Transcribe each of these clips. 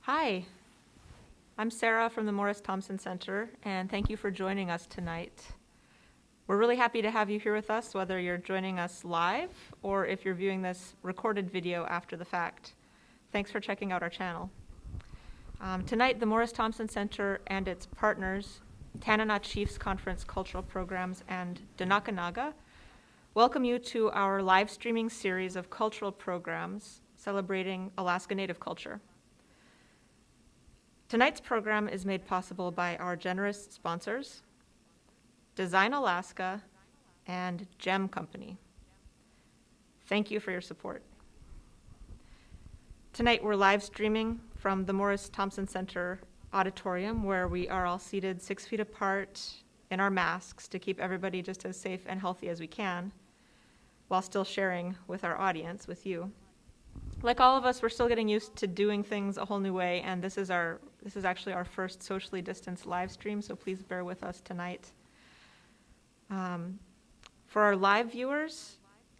Hi, I'm Sarah from the Morris Thompson Center, and thank you for joining us tonight. We're really happy to have you here with us, whether you're joining us live or if you're viewing this recorded video after the fact. Thanks for checking out our channel. Tonight, the Morris Thompson Center and its partners, Tanana Chiefs Conference Cultural Programs and Denakkanaaga, welcome you to our live streaming series of cultural programs celebrating Alaska Native culture. Tonight's program is made possible by our generous sponsors, Design Alaska and GEM Company. Thank you for your support. Tonight we're live streaming from the Morris Thompson Center auditorium, where we are all seated 6 feet apart in our masks to keep everybody just as safe and healthy as we can, while still sharing with our audience, with you. Like all of us, we're still getting used to doing things a whole new way, and this is actually our first socially distanced live stream, so please bear with us tonight. For our live viewers,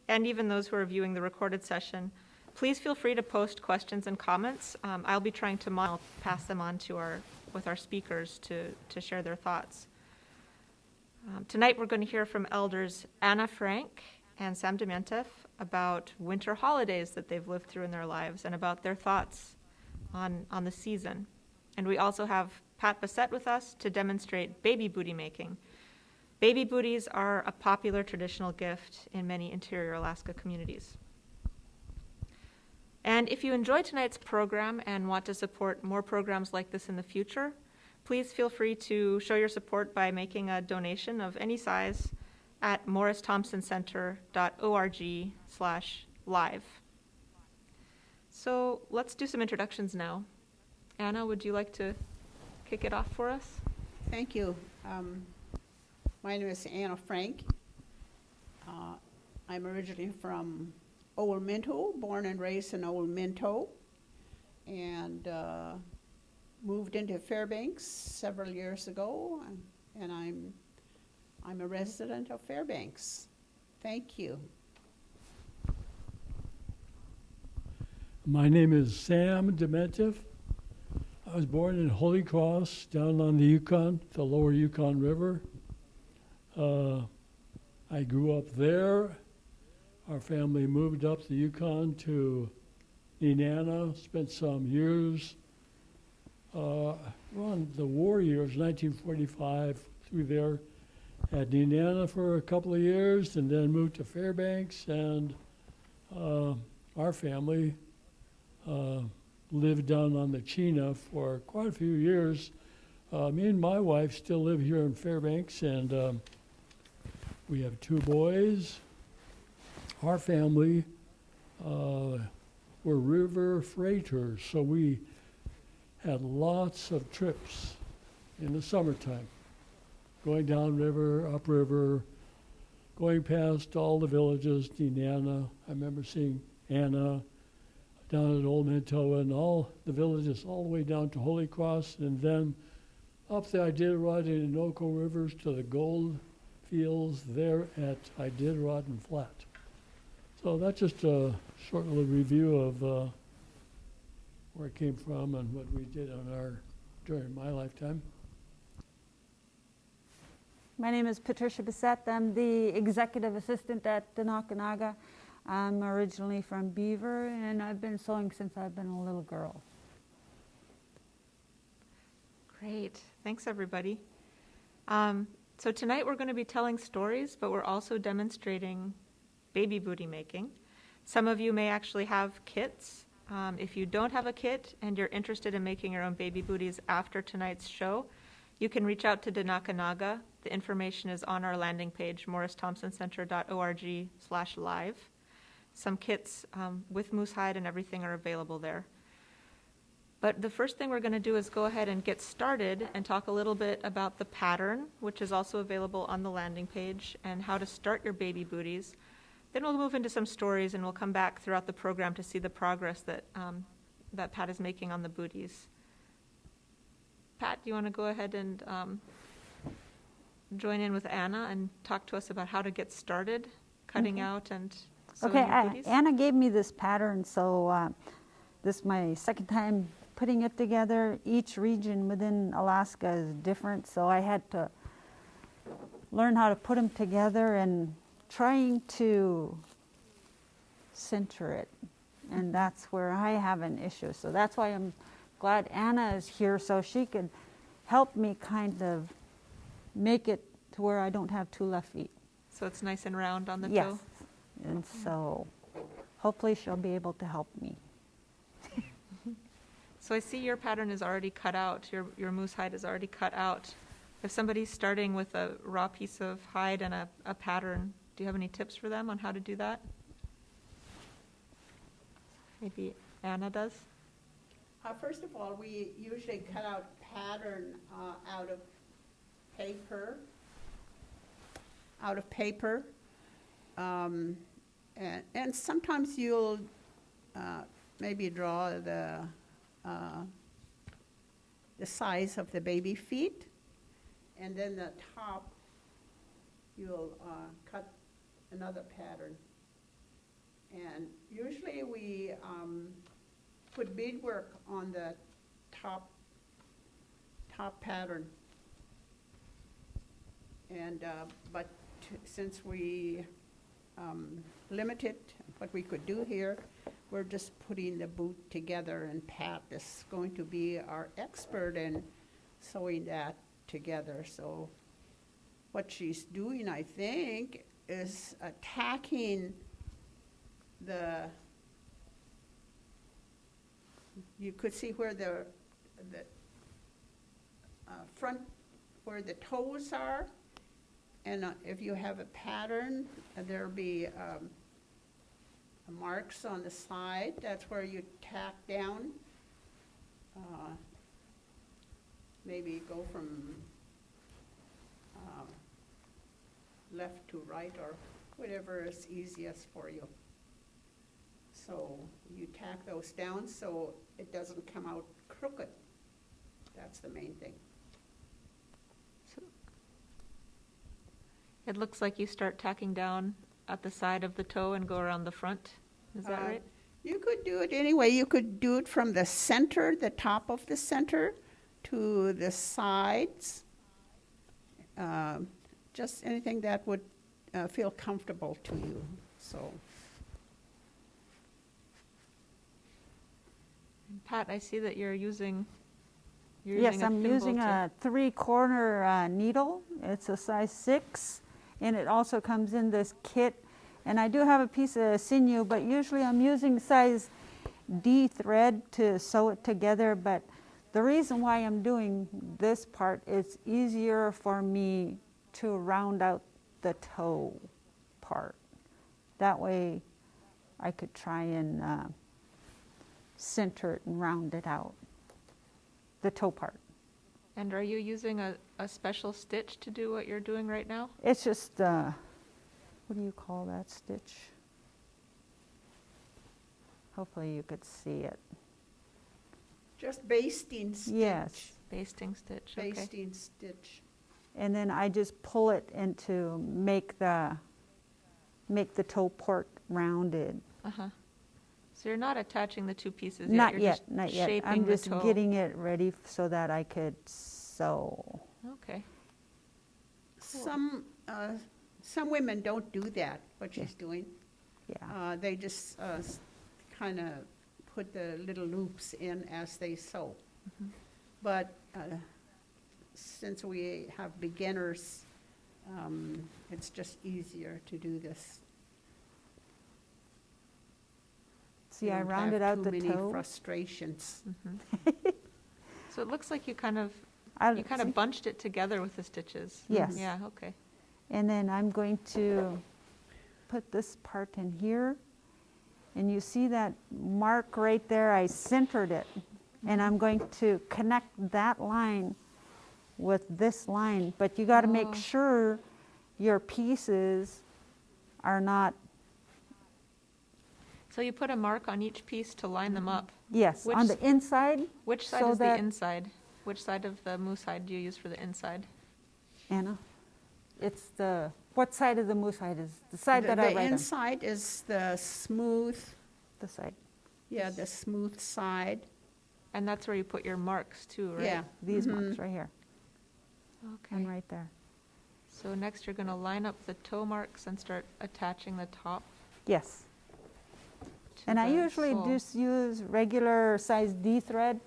and even those who are viewing the recorded session, please feel free to post questions and comments. I'll be trying to pass them on to our speakers to share their thoughts. Tonight we're going to hear from elders Anna Frank and Sam Demientieff about winter holidays that they've lived through in their lives and about their thoughts on the season. And we also have Pat Bassett with us to demonstrate baby booty making. Baby booties are a popular traditional gift in many interior Alaska communities. And if you enjoyed tonight's program and want to support more programs like this in the future, please feel free to show your support by making a donation of any size at morristhompsoncenter.org/live. So let's do some introductions now. Anna, would you like to kick it off for us? Thank you. My name is Anna Frank. I'm originally from Old Minto, born and raised in Old Minto, and moved into Fairbanks several years ago, and I'm a resident of Fairbanks. Thank you. My name is Sam Demientieff. I was born in Holy Cross down on the Yukon, the lower Yukon River. I grew up there. Our family moved up the Yukon to Nenana, spent some years around the war years, 1945, through there at Nenana for a couple of years, and then moved to Fairbanks, and our family lived down on the Chena for quite a few years. Me and my wife still live here in Fairbanks, and we have 2 boys. Our family were river freighters, so we had lots of trips in the summertime, going down river, upriver, going past all the villages, Nenana. I remember seeing Anna down at Old Minto and all the villages all the way down to Holy Cross, and then up the Iditarod and Innoko rivers to the gold fields there at Iditarod and Flat. So that's just a short little review of where I came from and what we did during my lifetime. My name is Patricia Bassett. I'm the executive assistant at Denakkanaaga. I'm originally from Beaver, and I've been sewing since I've been a little girl. Great. Thanks, everybody. So tonight we're going to be telling stories, but we're also demonstrating baby booty making. Some of you may actually have kits. If you don't have a kit and you're interested in making your own baby booties after tonight's show, you can reach out to Denakkanaaga. The information is on our landing page, morristhompsoncenter.org/live. Some kits with moose hide and everything are available there. But the first thing we're going to do is go ahead and get started and talk a little bit about the pattern, which is also available on the landing page, and how to start your baby booties. Then we'll move into some stories, and we'll come back throughout the program to see the progress that Pat is making on the booties. Pat, do you want to go ahead and join in with Anna and talk to us about how to get started cutting out and sewing your booties? Anna gave me this pattern, so this is my second time putting it together. Each region within Alaska is different, so I had to learn how to put them together and trying to center it. And that's where I have an issue. So that's why I'm glad Anna is here so she could help me kind of make it to where I don't have two left feet. So it's nice and round on the Yes. toe? And so hopefully she'll be able to help me. So I see your pattern is already cut out, your moose hide is already cut out. If somebody's starting with a raw piece of hide and a pattern, do you have any tips for them on how to do that? Maybe Anna does? First of all, we usually cut out pattern out of paper. And sometimes you'll maybe draw the size of the baby feet, and then the top you'll cut another pattern. And usually we put beadwork on the top pattern. And but since we limited what we could do here, we're just putting the boot together, and Pat is going to be our expert in sewing that together. So what she's doing, I think, is attacking you could see where the front, where the toes are, and if you have a pattern, there'll be marks on the side. That's where you tack down. Maybe go from left to right, or whatever is easiest for you. So you tack those down so it doesn't come out crooked. That's the main thing. It looks like you start tacking down at the side of the toe and go around the front. Is that right? You could do it anyway. You could do it from the center, the top of the center, to the sides. Just anything that would feel comfortable to you. So. Pat, I see that you're using Yes, a I'm thimble using a 3-corner needle. It's a size 6, and it also comes in this kit. And I do have a piece of sinew, but usually I'm using size D thread to sew it together. But the reason why I'm doing this part is easier for me to round out the toe part. That way I could try and center it and round it out, the toe part. And are you using a special stitch to do what you're doing right now? It's just, what do you call that stitch? Hopefully you could see it. Just basting stitch. Yes. Basting stitch, okay. Basting stitch. And then I just pull it into make the toe part rounded. Uh-huh. So you're not attaching the two pieces yet? Not you're yet, just not yet. shaping I'm the just toe. getting it ready so that I could sew. Okay. Some women don't do that, what she's doing. Yeah. They just kind of put the little loops in as they sew. Mhm. But since we have beginners, it's just easier to do this. See, You I don't rounded have out too the many toe. Mhm. frustrations. So it looks like you kind of See? bunched it together with the stitches. Yes. Yeah, okay. And then I'm going to put this part in here. And you see that mark right there? I centered it. And I'm going to connect that line with this line. But you got to Oh. make sure your pieces are not, So you put a mark on each piece to line them up. yes, Which on the inside. Which side So is the that- inside? Which side of the moose hide do you use for the inside? Anna, it's the, what side of the moose hide is the side that I The write on? inside is the smooth, The side. yeah, the smooth side. And that's where you put your marks too, right? Yeah. These Mhm. marks right here Okay. and right there. So next you're gonna line up the toe marks and start attaching the top Yes. to And I the usually sole. just use regular size D thread.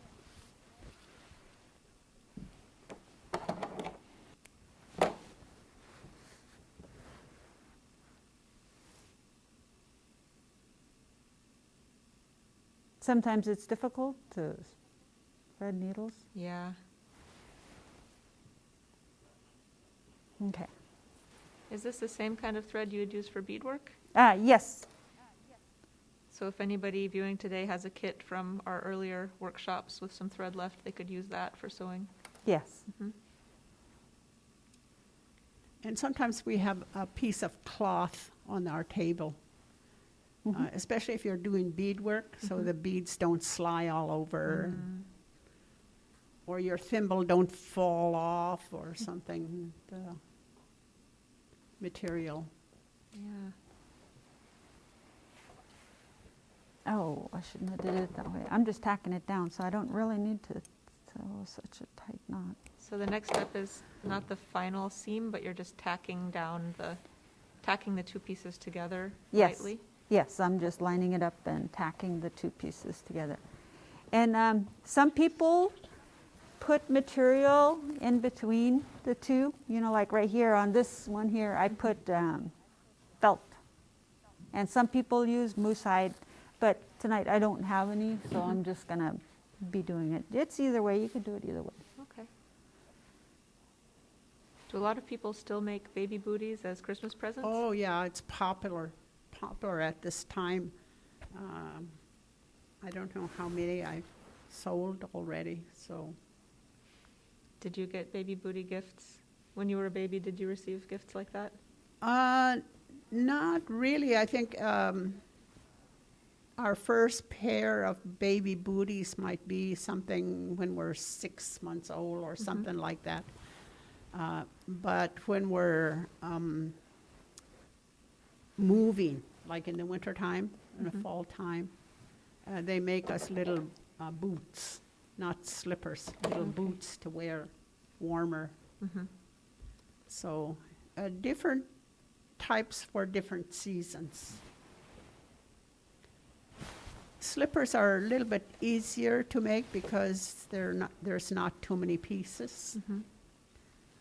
Sometimes it's difficult to thread needles. Yeah. Okay. Is this the same kind of thread you would use for beadwork? Yes. So if anybody viewing today has a kit from our earlier workshops with some thread left, they could use that for sewing. Yes. Mhm. And sometimes we have a piece of cloth on our table, Mhm. especially if you're doing beadwork, so the beads don't slide all over, or your thimble don't fall off or something, the material. Yeah. Oh, I shouldn't have did it that way. I'm just tacking it down, so I don't really need to sew such a tight knot. So the next step is not the final seam, but you're just tacking the two pieces together Yes. lightly? Yes, I'm just lining it up and tacking the two pieces together. And some people put material in between the two. You know, like right here on this one here, I put felt. And some people use moose hide, but tonight I don't have any, so I'm just gonna be doing it. It's either way, you can do it either way. Okay. Do a lot of people still make baby booties as Christmas presents? Oh, yeah, it's popular at this time. I don't know how many I've sold already, so. Did you get baby booty gifts? When you were a baby, did you receive gifts like that? Not really. I think our first pair of baby booties might be something when we're 6 months old or something like that. But when we're moving, like in the wintertime, in the fall time, they make us little boots, not slippers, little boots to wear warmer. So different types for different seasons. Slippers are a little bit easier to make because there's not too many pieces.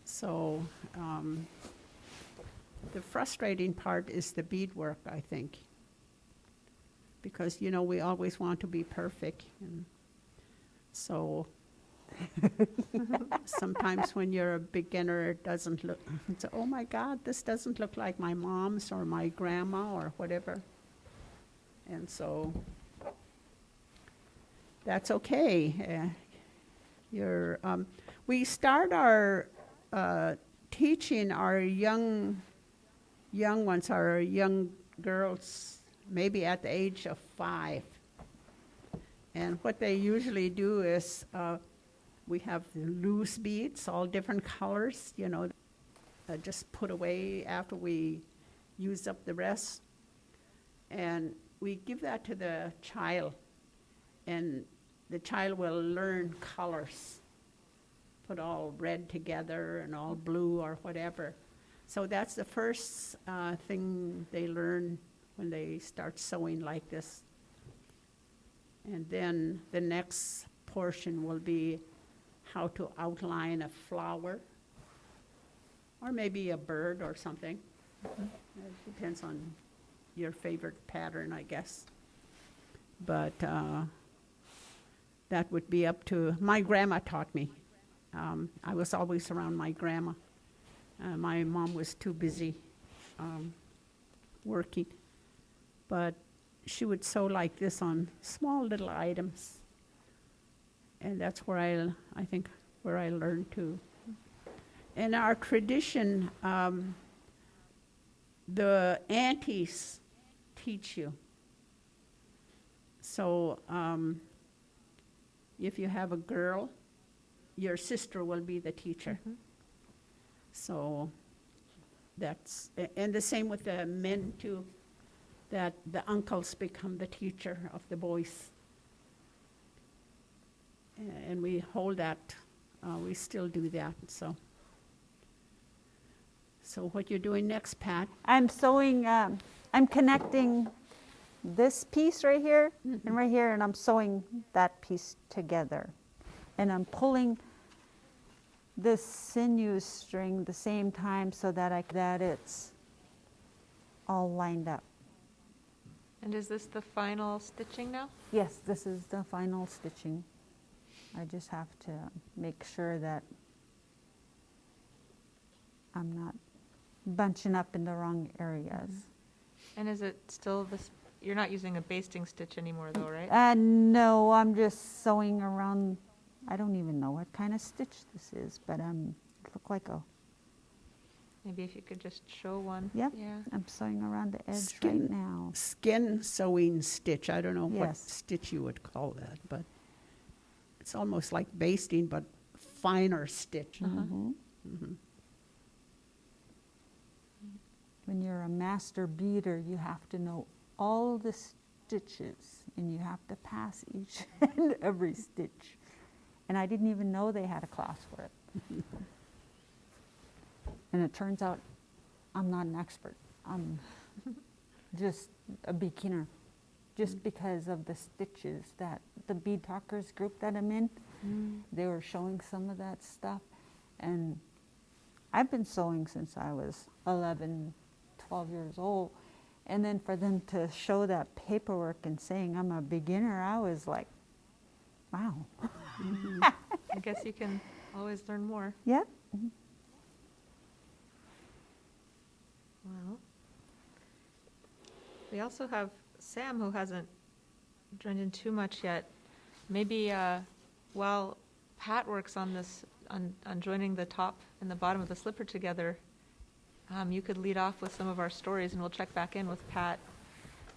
So the frustrating part is the beadwork, I think, because we always want to be perfect, and so sometimes when you're a beginner, it doesn't look. It's oh my God, this doesn't look like my mom's or my grandma or whatever, and so that's okay. We start our teaching our young ones, our young girls, maybe at the age of 5. And what they usually do is we have loose beads, all different colors, just put away after we use up the rest. And we give that to the child, and the child will learn colors. Put all red together and all blue or whatever. So that's the first thing they learn when they start sewing like this. And then the next portion will be how to outline a flower or maybe a bird or something. It depends on your favorite pattern, I guess. But that would be up to, my grandma taught me. I was always around my grandma. My mom was too busy working, but she would sew like this on small little items, and that's where I think where I learned to. In our tradition, the aunties teach you. So if you have a girl, your sister will be the teacher. So that's, and the same with the men too, that the uncles become the teacher of the boys. we hold that, we still do that, so. So what you're doing next, Pat? I'm sewing, I'm connecting this piece right here and right here, and I'm sewing that piece together. And I'm pulling this sinew string the same time so that it's all lined up. And is this the final stitching now? Yes, this is the final stitching. I just have to make sure that I'm not bunching up in the wrong areas. And is it still this, you're not using a basting stitch anymore though, right? No, I'm just sewing around. I don't even know what kind of stitch this is, but look like a, Maybe if you could just show one. yep, Yeah. I'm sewing around the edge Skin. right now. Skin sewing stitch. I don't know what Yes. stitch you would call that, but it's almost like basting, but finer stitch. Mhm. Mhm. When you're a master beader, you have to know all the stitches, and you have to pass each and every stitch. And I didn't even know they had a class for it. And it turns out I'm not an expert. I'm just a beginner, just because of the stitches that the bead talkers group that I'm in, they were showing some of that stuff. And I've been sewing since I was 11, 12 years old. And then for them to show that paperwork and saying I'm a beginner, I was like, wow. I guess you can always learn more. Yep. Well, we also have Sam, who hasn't joined in too much yet. Maybe while Pat works on this, on joining the top and the bottom of the slipper together, you could lead off with some of our stories, and we'll check back in with Pat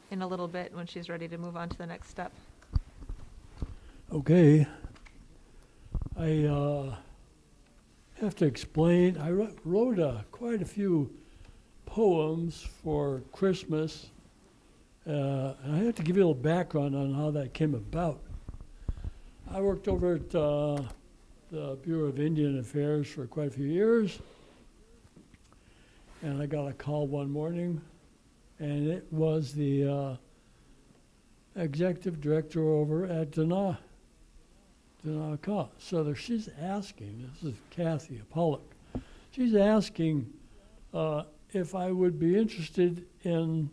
in a little bit when she's ready to move on to the next step. Okay. I have to explain, I wrote quite a few poems for Christmas. And I have to give you a little background on how that came about. I worked over at the Bureau of Indian Affairs for quite a few years. And I got a call one morning, and it was the executive director over at Denakkanaaga. So she's asking, this is Kathy Pollock, she's asking if I would be interested in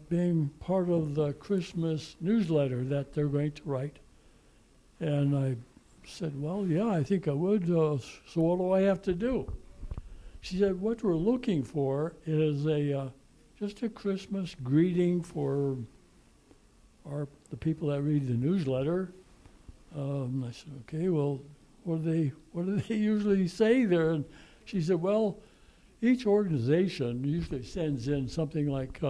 being part of the Christmas newsletter that they're going to write. And I said, well, yeah, I think I would. So what do I have to do? She said, what we're looking for is just a Christmas greeting for the people that read the newsletter. I said, okay, well, what do they usually say there? And she said, well, each organization usually sends in something like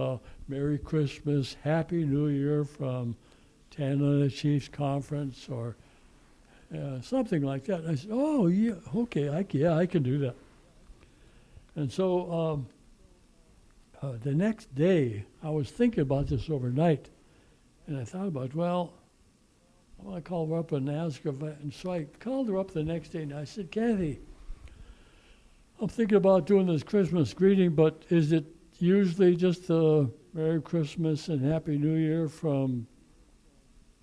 Merry Christmas, Happy New Year from Tanana Chiefs Conference, or something like that. And I said, oh, yeah, okay, I can do that. And so the next day, I was thinking about this overnight, and I thought about, well, I want to call her up and ask her and so I called her up the next day, and I said, Kathy, I'm thinking about doing this Christmas greeting, but is it usually just a Merry Christmas and Happy New Year from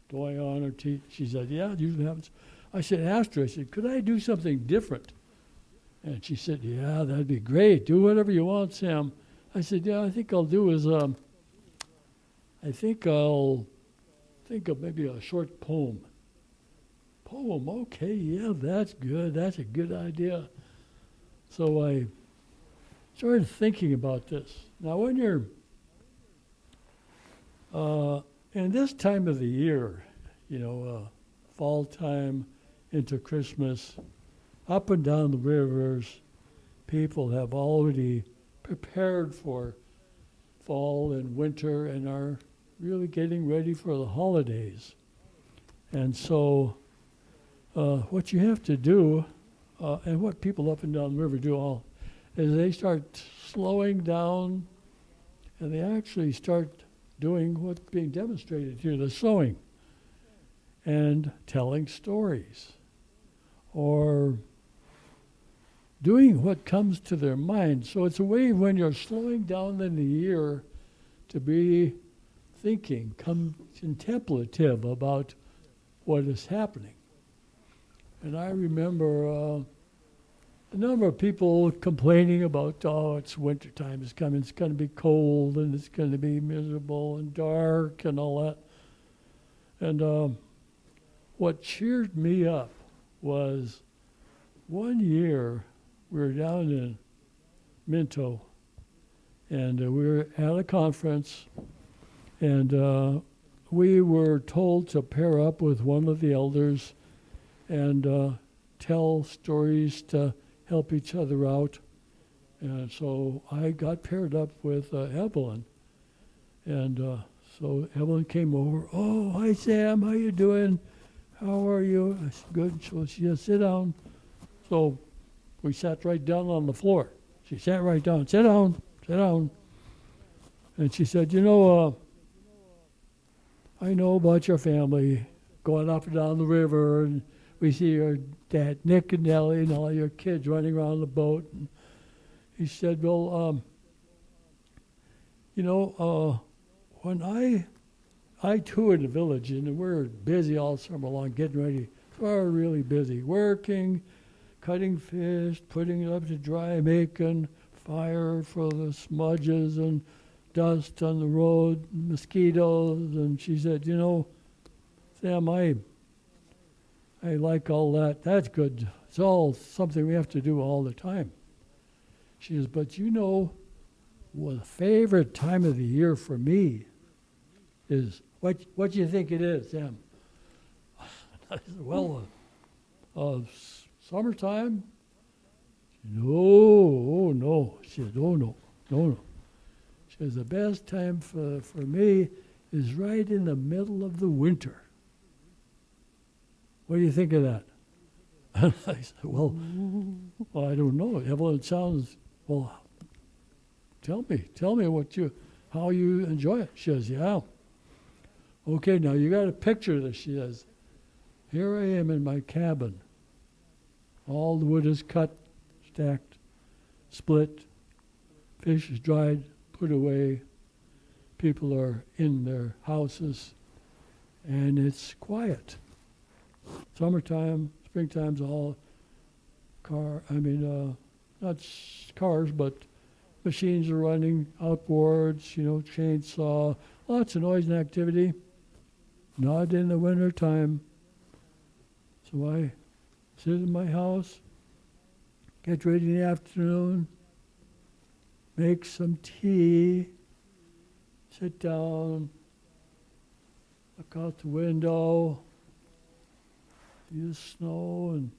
Doyon or T? She said, yeah, it usually happens. I said, ask her, I said, could I do something different? And she said, yeah, that'd be great. Do whatever you want, Sam. I said, yeah, I think I'll do is, I think I'll think of maybe a short poem. Poem, okay, yeah, that's good. That's a good idea. So I started thinking about this. Now, when you're in this time of the year, fall time into Christmas, up and down the rivers, people have already prepared for fall and winter and are really getting ready for the holidays. And so what you have to do, and what people up and down the river do all, is they start slowing down, and they actually start doing what's being demonstrated here, the sewing. and telling stories or doing what comes to their mind. So it's a way when you're slowing down in the year to be thinking, contemplative about what is happening. And I remember a number of people complaining about, oh, it's wintertime, it's coming, it's going to be cold, and it's going to be miserable and dark and all that. And what cheered me up was one year we were down in Minto, and we were at a conference, and we were told to pair up with one of the elders and tell stories to help each other out. And so I got paired up with Evelyn. And so Evelyn came over. Oh, hi, Sam. How you doing? How are you? I said, good. So she said, sit down. So we sat right down on the floor. She sat right down. Sit down. Sit down. And she said, you know, I know about your family going up and down the river, and we see your dad, Nick and Nellie, and all your kids running around the boat. And he said, well, you know, when I toured the village, and we're busy all summer long getting ready. We're really busy working, cutting fish, putting it up to dry, making fire for the smudges and dust on the road, mosquitoes. And she said, you know, Sam, I like all that. That's good. It's all something we have to do all the time. She says, but you know, the favorite time of the year for me is, what do you think it is, Sam? I said, well, summertime? No, no. She said, oh, no. She says, the best time for me is right in the middle of the winter. What do you think of that? And I said, well, I don't know. Evelyn, sounds, well, tell me how you enjoy it. She says, yeah. Okay, now you got to picture this. She says, here I am in my cabin. All the wood is cut, stacked, split. Fish is dried, put away. People are in their houses, and it's quiet. Summertime, springtime's all not cars, but machines are running, outboards, chainsaw, lots of noise and activity. Not in the wintertime. So I sit in my house, get ready in the afternoon, make some tea, sit down, look out the window, see the snow, and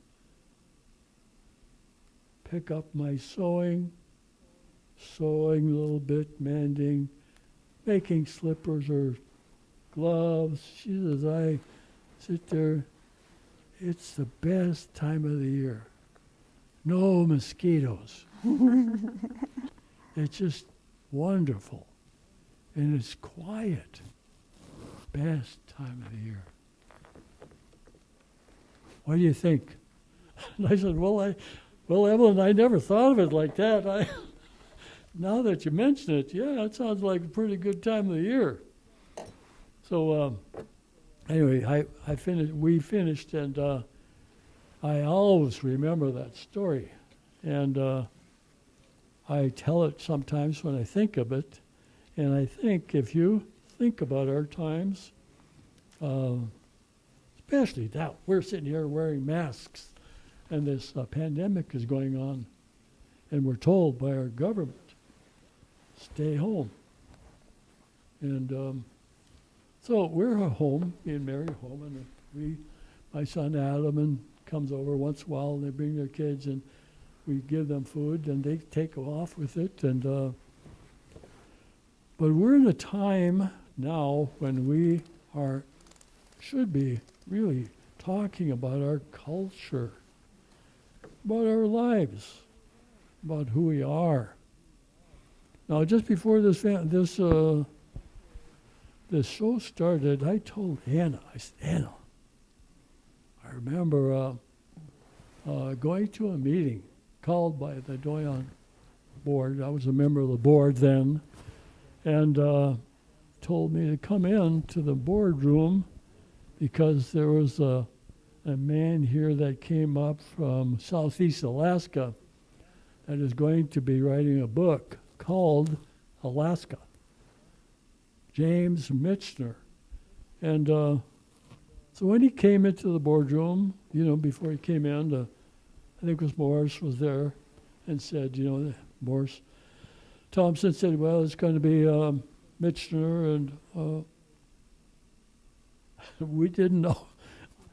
pick up my sewing a little bit, mending, making slippers or gloves. She says, I sit there. It's the best time of the year. No mosquitoes. It's just wonderful. And it's quiet. Best time of the year. What do you think? And I said, well, Evelyn, I never thought of it like that. Now that you mention it, yeah, it sounds like a pretty good time of the year. So anyway, we finished, and I always remember that story. And I tell it sometimes when I think of it. And I think if you think about our times, especially now, we're sitting here wearing masks, and this pandemic is going on, and we're told by our government, stay home. And so we're home, me and Mary home, and my son Adam comes over once in a while, and they bring their kids, and we give them food, and they take off with it. And but we're in a time now when we should be really talking about our culture, about our lives, about who we are. Now, just before this show started, I told Anna, I said, Anna, remember going to a meeting called by the Doyon board. I was a member of the board then, and told me to come in to the boardroom because there was a man here that came up from Southeast Alaska that is going to be writing a book called Alaska. James Michener. And so when he came into the boardroom, before he came in, I think it was Morris was there and said, Morris Thompson said, well, it's going to be Michener, and we didn't know.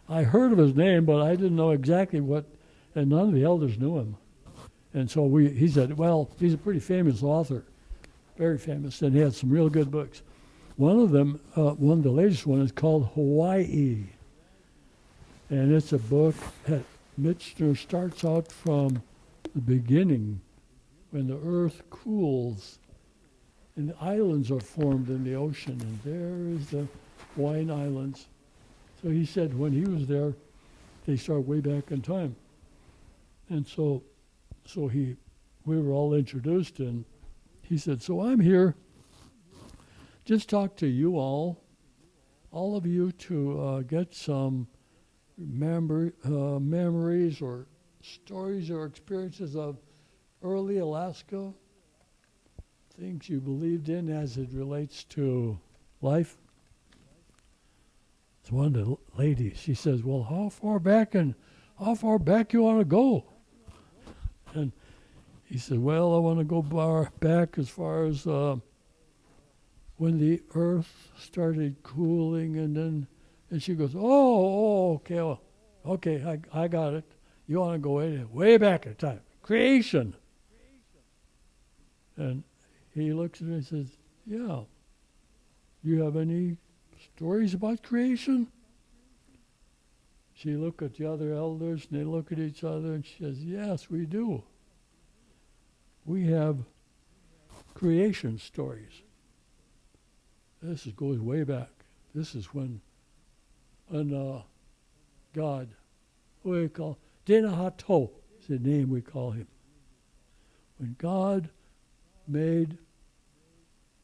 I heard of his name, but I didn't know exactly what, and none of the elders knew him. And so he said, well, he's a pretty famous author, very famous, and he had some real good books. One of them, the latest one, is called Hawaii. And it's a book that Michener starts out from the beginning, when the earth cools and the islands are formed in the ocean, and there is the Hawaiian Islands. So he said when he was there, they start way back in time. And so we were all introduced, and he said, so I'm here just talk to you all of you, to get some memories or stories or experiences of early Alaska, things you believed in as it relates to life. It's one of the ladies. She says, well, how far back you want to go? And he said, well, I want to go back as far as when the earth started cooling, and she goes, okay, well, okay, I got it. You want to go way back in time. Creation. And he looks at her and says, yeah. Do you have any stories about creation? She looked at the other elders, and they look at each other, and she says, yes, we do. We have creation stories. This goes way back. This is when God, what do we call Denakkanaaga is the name we call him. When God made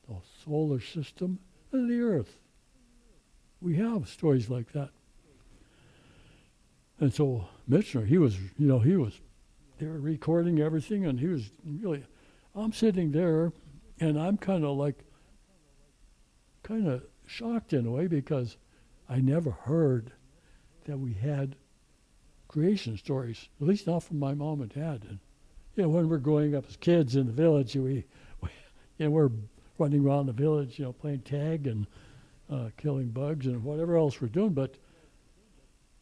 the solar system and the earth. We have stories like that. And so Michener, he was, they were recording everything, and he was really, I'm sitting there, and I'm kind of shocked in a way, because I never heard that we had creation stories, at least not from my mom and dad. And when we're growing up as kids in the village, we're running around the village, playing tag and killing bugs and whatever else we're doing. But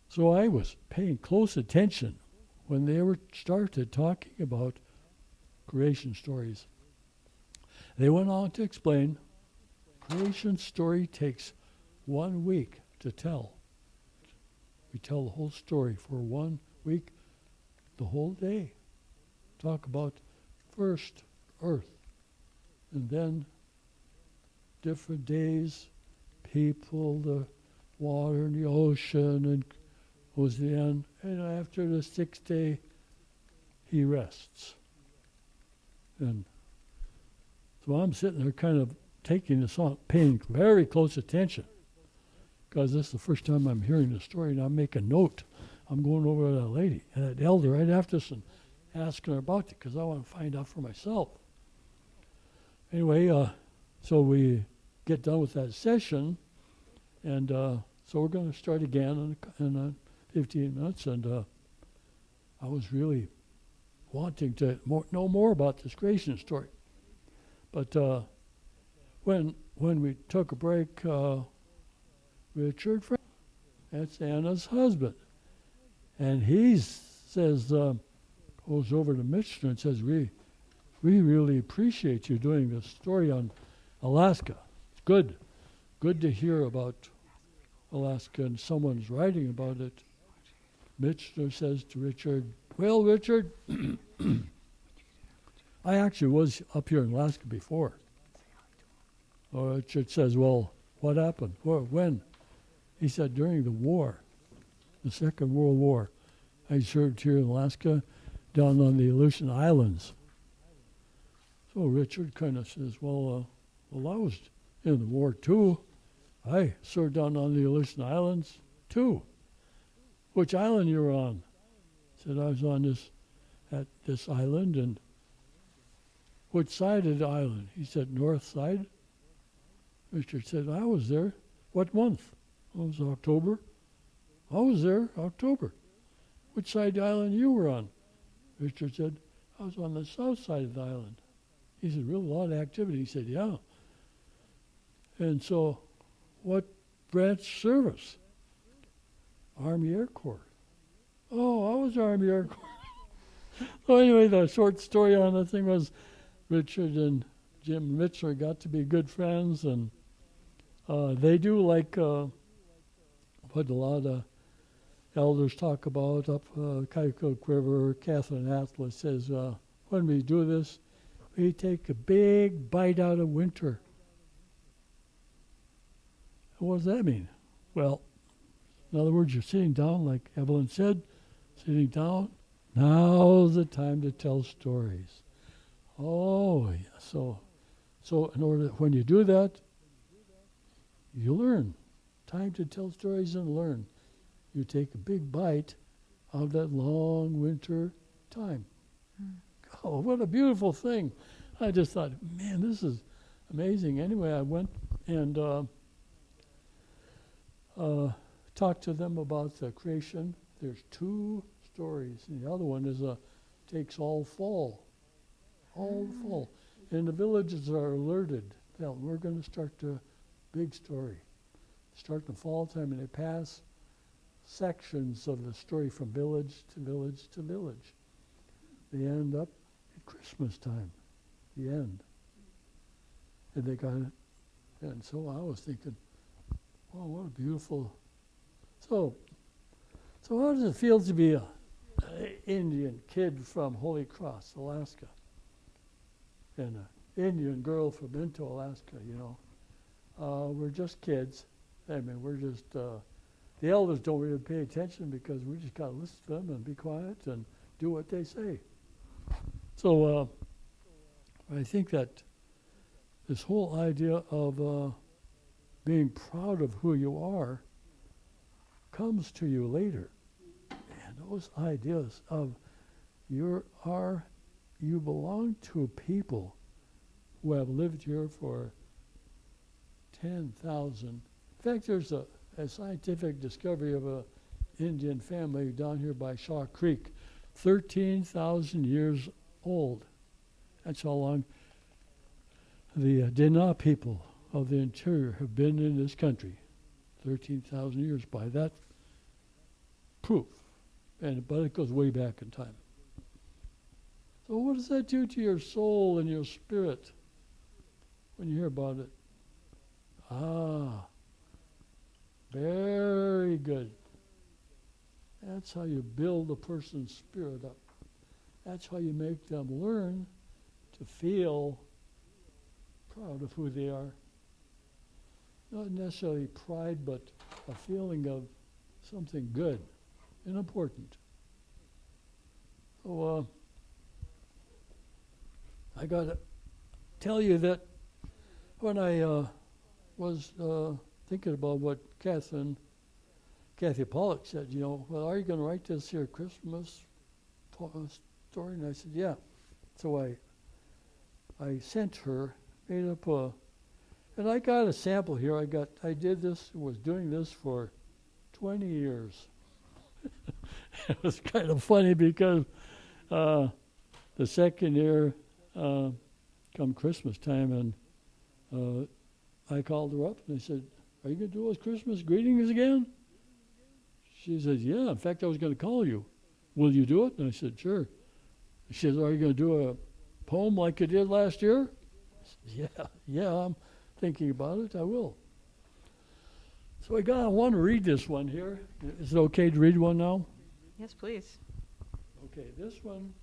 so I was paying close attention when they started talking about creation stories. They went on to explain creation story takes 1 week to tell. We tell the whole story for 1 week, the whole day. Talk about first earth, and then different days, people, the water and the ocean, and was the end. And after the 6th day, he rests. And so I'm sitting there kind of taking this on, paying very close attention, because this is the first time I'm hearing the story, and I'm making note. I'm going over to that lady, that elder right after this, and asking her about it, because I want to find out for myself. Anyway, so we get done with that session, and so we're going to start again in 15 minutes, and I was really wanting to know more about this creation story. But when we took a break, Richard, that's Anna's husband, and he says, goes over to Michener and says, we really appreciate you doing this story on Alaska. It's good to hear about Alaska, and someone's writing about it. Michener says to Richard, well, Richard, I actually was up here in Alaska before. Richard says, well, what happened? When? He said, during the war. the Second World War. I served here in Alaska, down on the Aleutian Islands. So Richard kind of says, well, I was in the war too. I served down on the Aleutian Islands too. Which island you were on? I said, I was on at this island. And which side of the island? He said, north side. Richard said, I was there. What month? It was October. I was there, October. Which side of the island you were on? Richard said, I was on the south side of the island. He said, really, a lot of activity. He said, yeah. And so, what branch service? Army Air Corps. Oh, I was Army Air Corps. So anyway, the short story on the thing was Richard and Jim Mitchell got to be good friends, and they do like what a lot of elders talk about up Kaikook River. Catherine Atlas says, when we do this, we take a big bite out of winter. What does that mean? Well, in other words, you're sitting down, like Evelyn said, sitting down. Now's the time to tell stories. Oh, yeah. So in order, when you do that, you learn. Time to tell stories and learn. You take a big bite out of that long winter time. Oh, what a beautiful thing. I just thought, man, this is amazing. Anyway, I went and talked to them about the creation. There's 2 stories, and the other one is takes all fall. All fall. And the villages are alerted. Well, we're going to start a big story. Start in the fall time, and they pass sections of the story from village to village to village. They end up at Christmas time, the end. And they got it. And so I was thinking, oh, what a beautiful. So how does it feel to be an Indian kid from Holy Cross, Alaska, and an Indian girl from Minto, Alaska, you know? We're just kids. I mean, we're just, the elders don't really pay attention because we just got to listen to them and be quiet and do what they say. So I think that this whole idea of being proud of who you are comes to you later. And those ideas of you belong to people who have lived here for 10,000. In fact, there's a scientific discovery of an Indian family down here by Shaw Creek, 13,000 years old. That's how long the Denakkanaaga people of the interior have been in this country. 13,000 years by that proof. But it goes way back in time. So what does that do to your soul and your spirit when you hear about it? Very good. That's how you build a person's spirit up. That's how you make them learn to feel proud of who they are. Not necessarily pride, but a feeling of something good and important. So I got to tell you that when I was thinking about what Kathy Pollock said, you know, well, are you going to write this here Christmas story? And I said, yeah. So I sent her, made up and I got a sample here. I did this, was doing this for 20 years. It was kind of funny because the second year, come Christmas time, and I called her up and I said, are you going to do those Christmas greetings again? She said, yeah, in fact, I was going to call you. Will you do it? And I said, sure. She said, are you going to do a poem like you did last year? I said, yeah, I'm thinking about it. I will. So I want to read this one here. Is it okay to read one now? Yes, please. Okay, this one.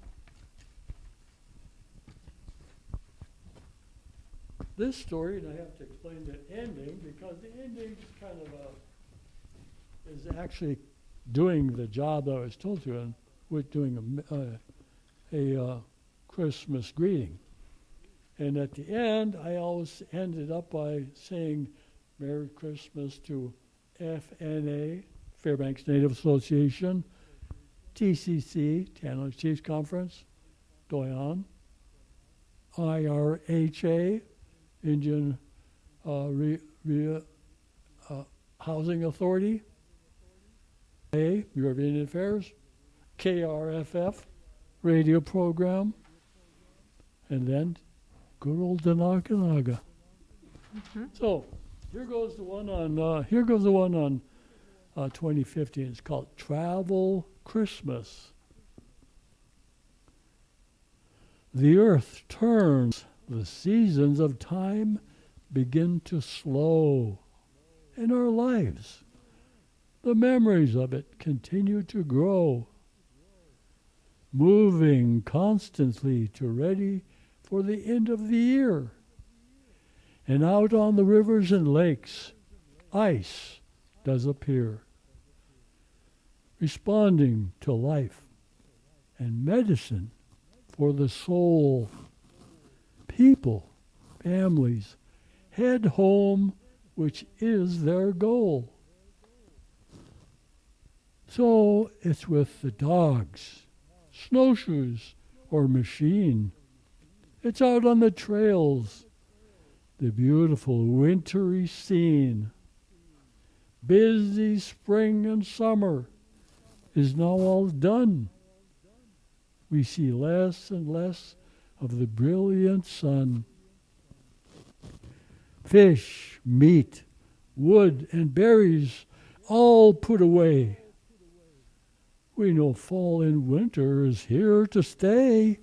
This story, and I have to explain the ending because the ending is kind of is actually doing the job that I was told to, and with doing a Christmas greeting. And at the end, I always ended up by saying Merry Christmas to FNA, Fairbanks Native Association, TCC, Tanner Chiefs Conference, going on, IRHA, Indian Housing Authority, Bureau of Indian Affairs, KRFF, radio program, and then good old Denakkanaaga. So here goes the one on 2015. It's called Travel Christmas. The earth turns, the seasons of time begin to slow. In our lives, the memories of it continue to grow, moving constantly to ready for the end of the year. And out on the rivers and lakes, ice does appear, responding to life and medicine for the soul. People, families, head home, which is their goal. So it's with the dogs, snowshoes, or machine. It's out on the trails, the beautiful wintry scene. Busy spring and summer is now all done. We see less and less of the brilliant sun. Fish, meat, wood, and berries all put away. We know fall and winter is here to stay.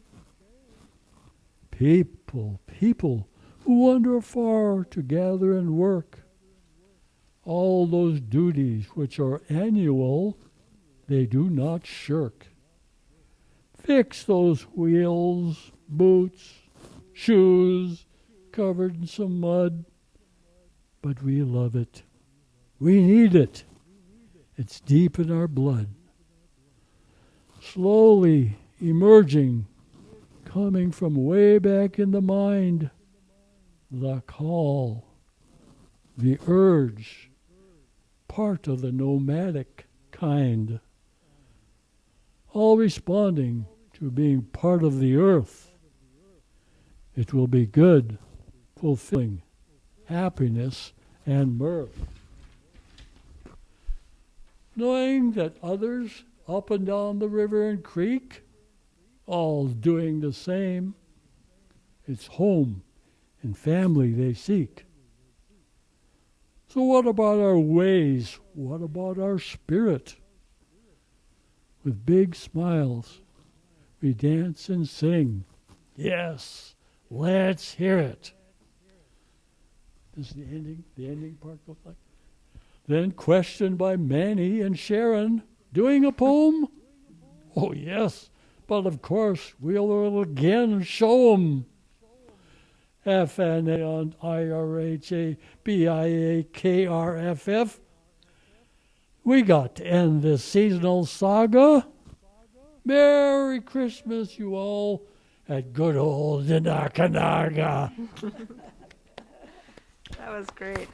People who wander far to gather and work. All those duties which are annual, they do not shirk. Fix those wheels, boots, shoes, covered in some mud. But we love it. We need it. It's deep in our blood. Slowly emerging, coming from way back in the mind, the call, the urge, part of the nomadic kind, all responding to being part of the earth. It will be good, fulfilling, happiness, and mirth. Knowing that others up and down the river and creek, all doing the same, it's home and family they seek. So what about our ways? What about our spirit? With big smiles, we dance and sing. Yes, let's hear it. This is the ending part goes like. Then questioned by Manny and Sharon, doing a poem? Oh yes, but of course we'll again show 'em. FNA on IRHA, BIA, KRFF. We got to end this seasonal saga. Merry Christmas, you all, at good old Denakkanaaga. That was great.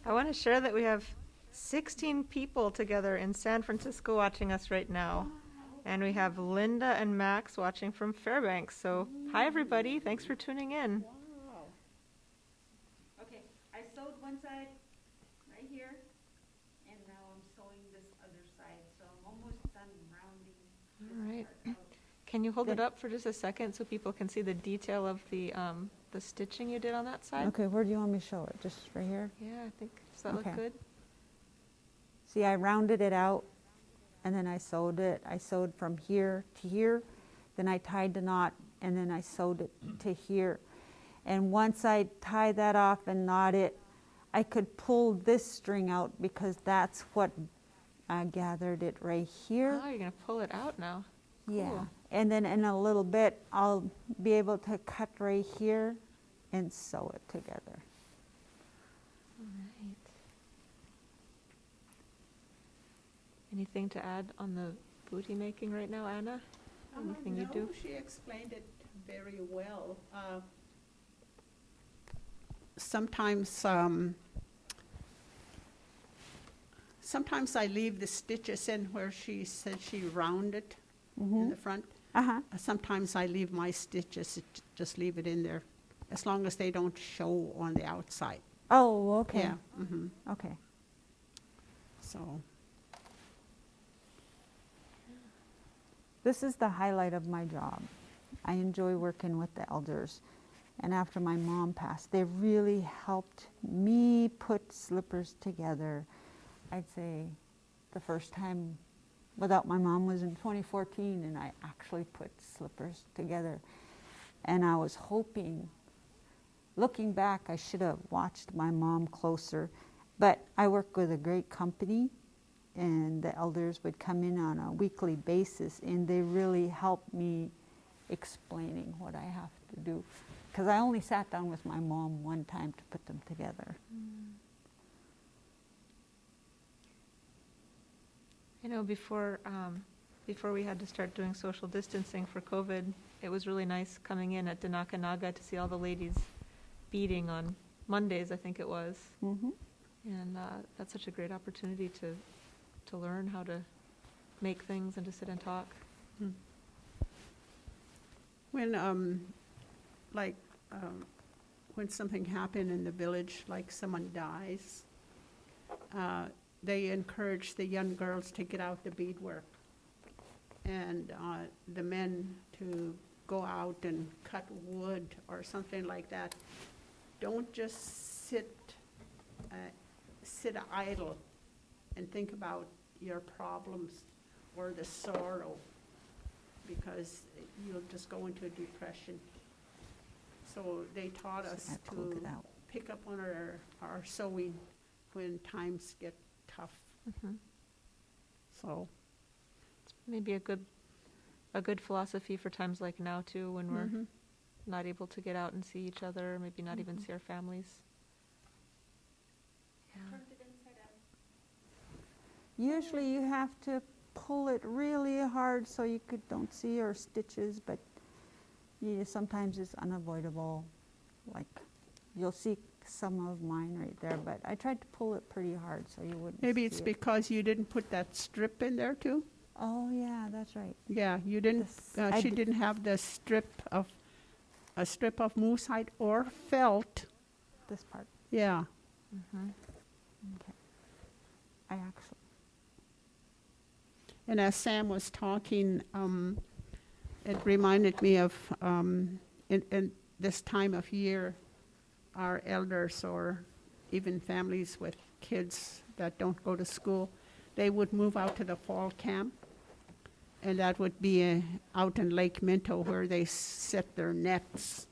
I want to share that we have 16 people together in San Francisco watching us right now. And we have Linda and Max watching from Fairbanks. So, hi everybody. Thanks for tuning in. Okay, I sewed one side right here, and now I'm sewing this other side, so I'm almost done rounding. All right. Can you hold it up for just a second so people can see the detail of the stitching you did on that side? Okay, where do you want me to show it? Just right here? Yeah, I think, does that Okay. look good? See, I rounded it out, and then I sewed it. I sewed from here to here, then I tied the knot, and then I sewed it to here. And once I tie that off and knot it, I could pull this string out because that's what I gathered it right here. Oh, you're going to pull it out now. Yeah, Cool. and then in a little bit, I'll be able to cut right here and sew it together. All right. Anything to add on the booty making right now, Anna? Anything you do? No, she explained it very well. Sometimes I leave the stitches in where she said she rounded in the front. Uh-huh. Sometimes I leave my stitches, just leave it in there, as long as they don't show on the outside. Oh, okay. Yeah. Mm-hmm. Okay. So, This is the highlight of my job. I enjoy working with the elders. And after my mom passed, they really helped me put slippers together. I'd say the first time without my mom was in 2014, and I actually put slippers together. And I was hoping, looking back, I should have watched my mom closer. But I work with a great company, and the elders would come in on a weekly basis, and they really helped me explaining what I have to do. Because I only sat down with my mom one time to put them together. I know before we had to start doing social distancing for COVID, it was really nice coming in at Denakkanaaga to see all the ladies beading on Mondays, I think it was. Mm-hmm. And that's such a great opportunity to learn how to make things and to sit and talk. when when something happened in the village, like someone dies, they encourage the young girls to get out the beadwork, and the men to go out and cut wood or something like that. Don't just sit idle and think about your problems or the sorrow, because you'll just go into a depression. So they taught us I pulled to it out. pick up on our sewing when times get tough. Mhm. So, Maybe a good philosophy for times like now too, when we're mhm. not able to get out and see each other, maybe not even see our families. Yeah. Usually you have to pull it really hard so you don't see your stitches, but sometimes it's unavoidable. Like you'll see some of mine right there, but I tried to pull it pretty hard so you wouldn't Maybe see it's it. because you didn't put that strip in there too? Oh yeah, that's right. Yeah, you didn't, I she d- didn't have a strip of moose hide or felt. This part. Yeah. Mhm. Okay. I actually. And as Sam was talking, it reminded me of in this time of year, our elders or even families with kids that don't go to school, they would move out to the fall camp. And that would be out in Lake Minto where they set their nets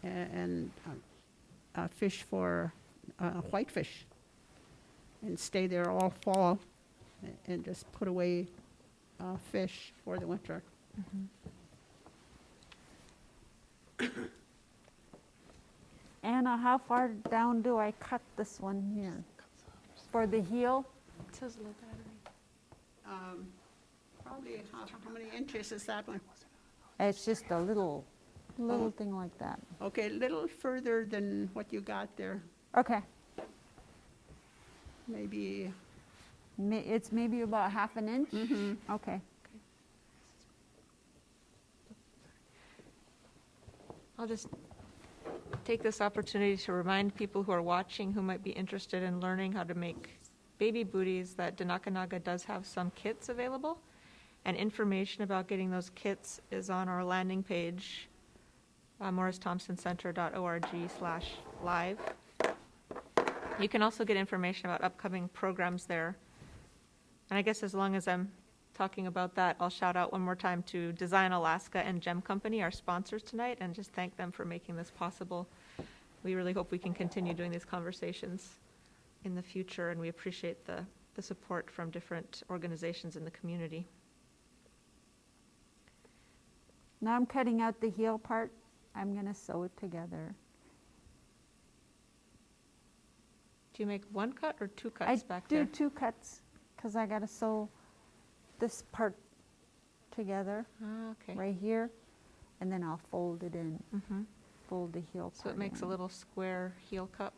and fish for whitefish, and stay there all fall and just put away fish for the winter. Anna, how far down do I cut this one here? For the heel? It says low battery. Probably how many inches is that one? It's just a little thing like that. Okay, a little further than what you got there, Okay. maybe. It's maybe about half an inch? Mhm. Okay. I'll just take this opportunity to remind people who are watching who might be interested in learning how to make baby booties that Denakkanaaga does have some kits available, and information about getting those kits is on our landing page, morristhompsoncenter.org/live. You can also get information about upcoming programs there. And I guess as long as I'm talking about that, I'll shout out one more time to Design Alaska and Gem Company, our sponsors tonight, and just thank them for making this possible. We really hope we can continue doing these conversations in the future, and we appreciate the support from different organizations in the community. Now I'm cutting out the heel part. I'm going to sew it together. Do you make one cut or two cuts back I do there? 2 cuts. because I got to sew this part together Ah, okay. right here, and then I'll fold it in, Mhm. fold the heel part. So it makes a in. little square heel cup.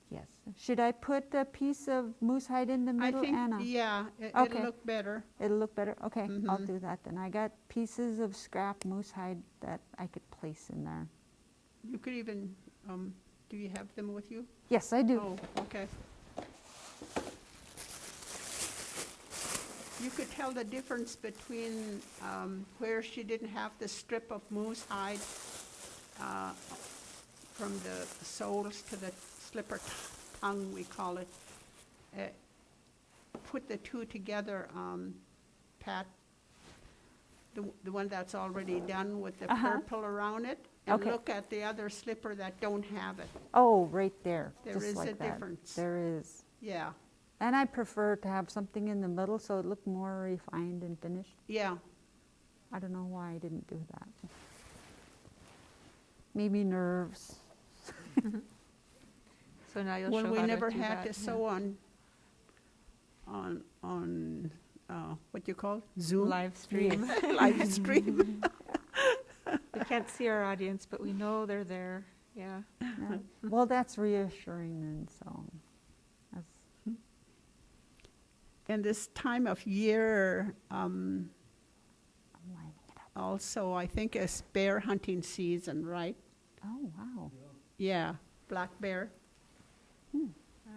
Yes. Should I put a piece of moose hide in the I middle, think, Anna? yeah, Okay. it'll look better. It'll look better? Okay, I'll Mhm. do that then. I got pieces of scrap moose hide that I could place in there. You could even, do you have them with you? Yes, I do. Oh, okay. You could tell the difference between where she didn't have the strip of moose hide from the soles to the slipper tongue, we call it. Put the two together, Pat, the one that's already done with the purple around it, and Okay. look at the other slipper that don't have it. Oh, right there. There just is like a that. difference. There is. Yeah, And I prefer to have something in the middle so it looked more refined and finished. yeah. I don't know why I didn't do that. Maybe nerves. So now you'll Well, show we how to never do had that. to Yeah. sew on, what you call, Zoom? Live stream. Live stream. We can't see our audience, but we know they're there. Yeah. Yeah. Well, that's reassuring then, so. That's, And this time of year, I'm lining it up. also, I think is bear hunting season, right? Oh, wow. Yeah, black bear.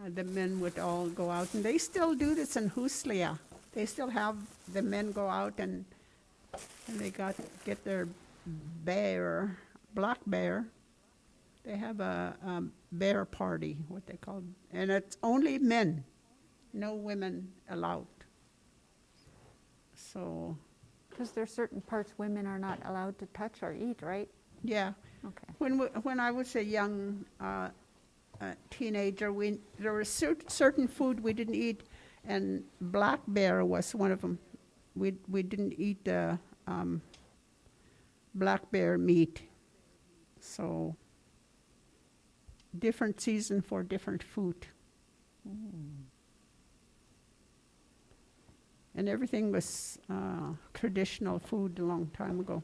The men would all go out, and they still do this in Huslia. They still have the men go out and they get their bear, black bear. They have a bear party, what they call, and it's only men, no women allowed. So, Because there's certain parts women are not allowed to touch or eat, right? yeah. Okay. When I was a young teenager, there was certain food we didn't eat, and black bear was one of them. We didn't eat the black bear meat. So different season for different food. And everything was traditional food a long time ago.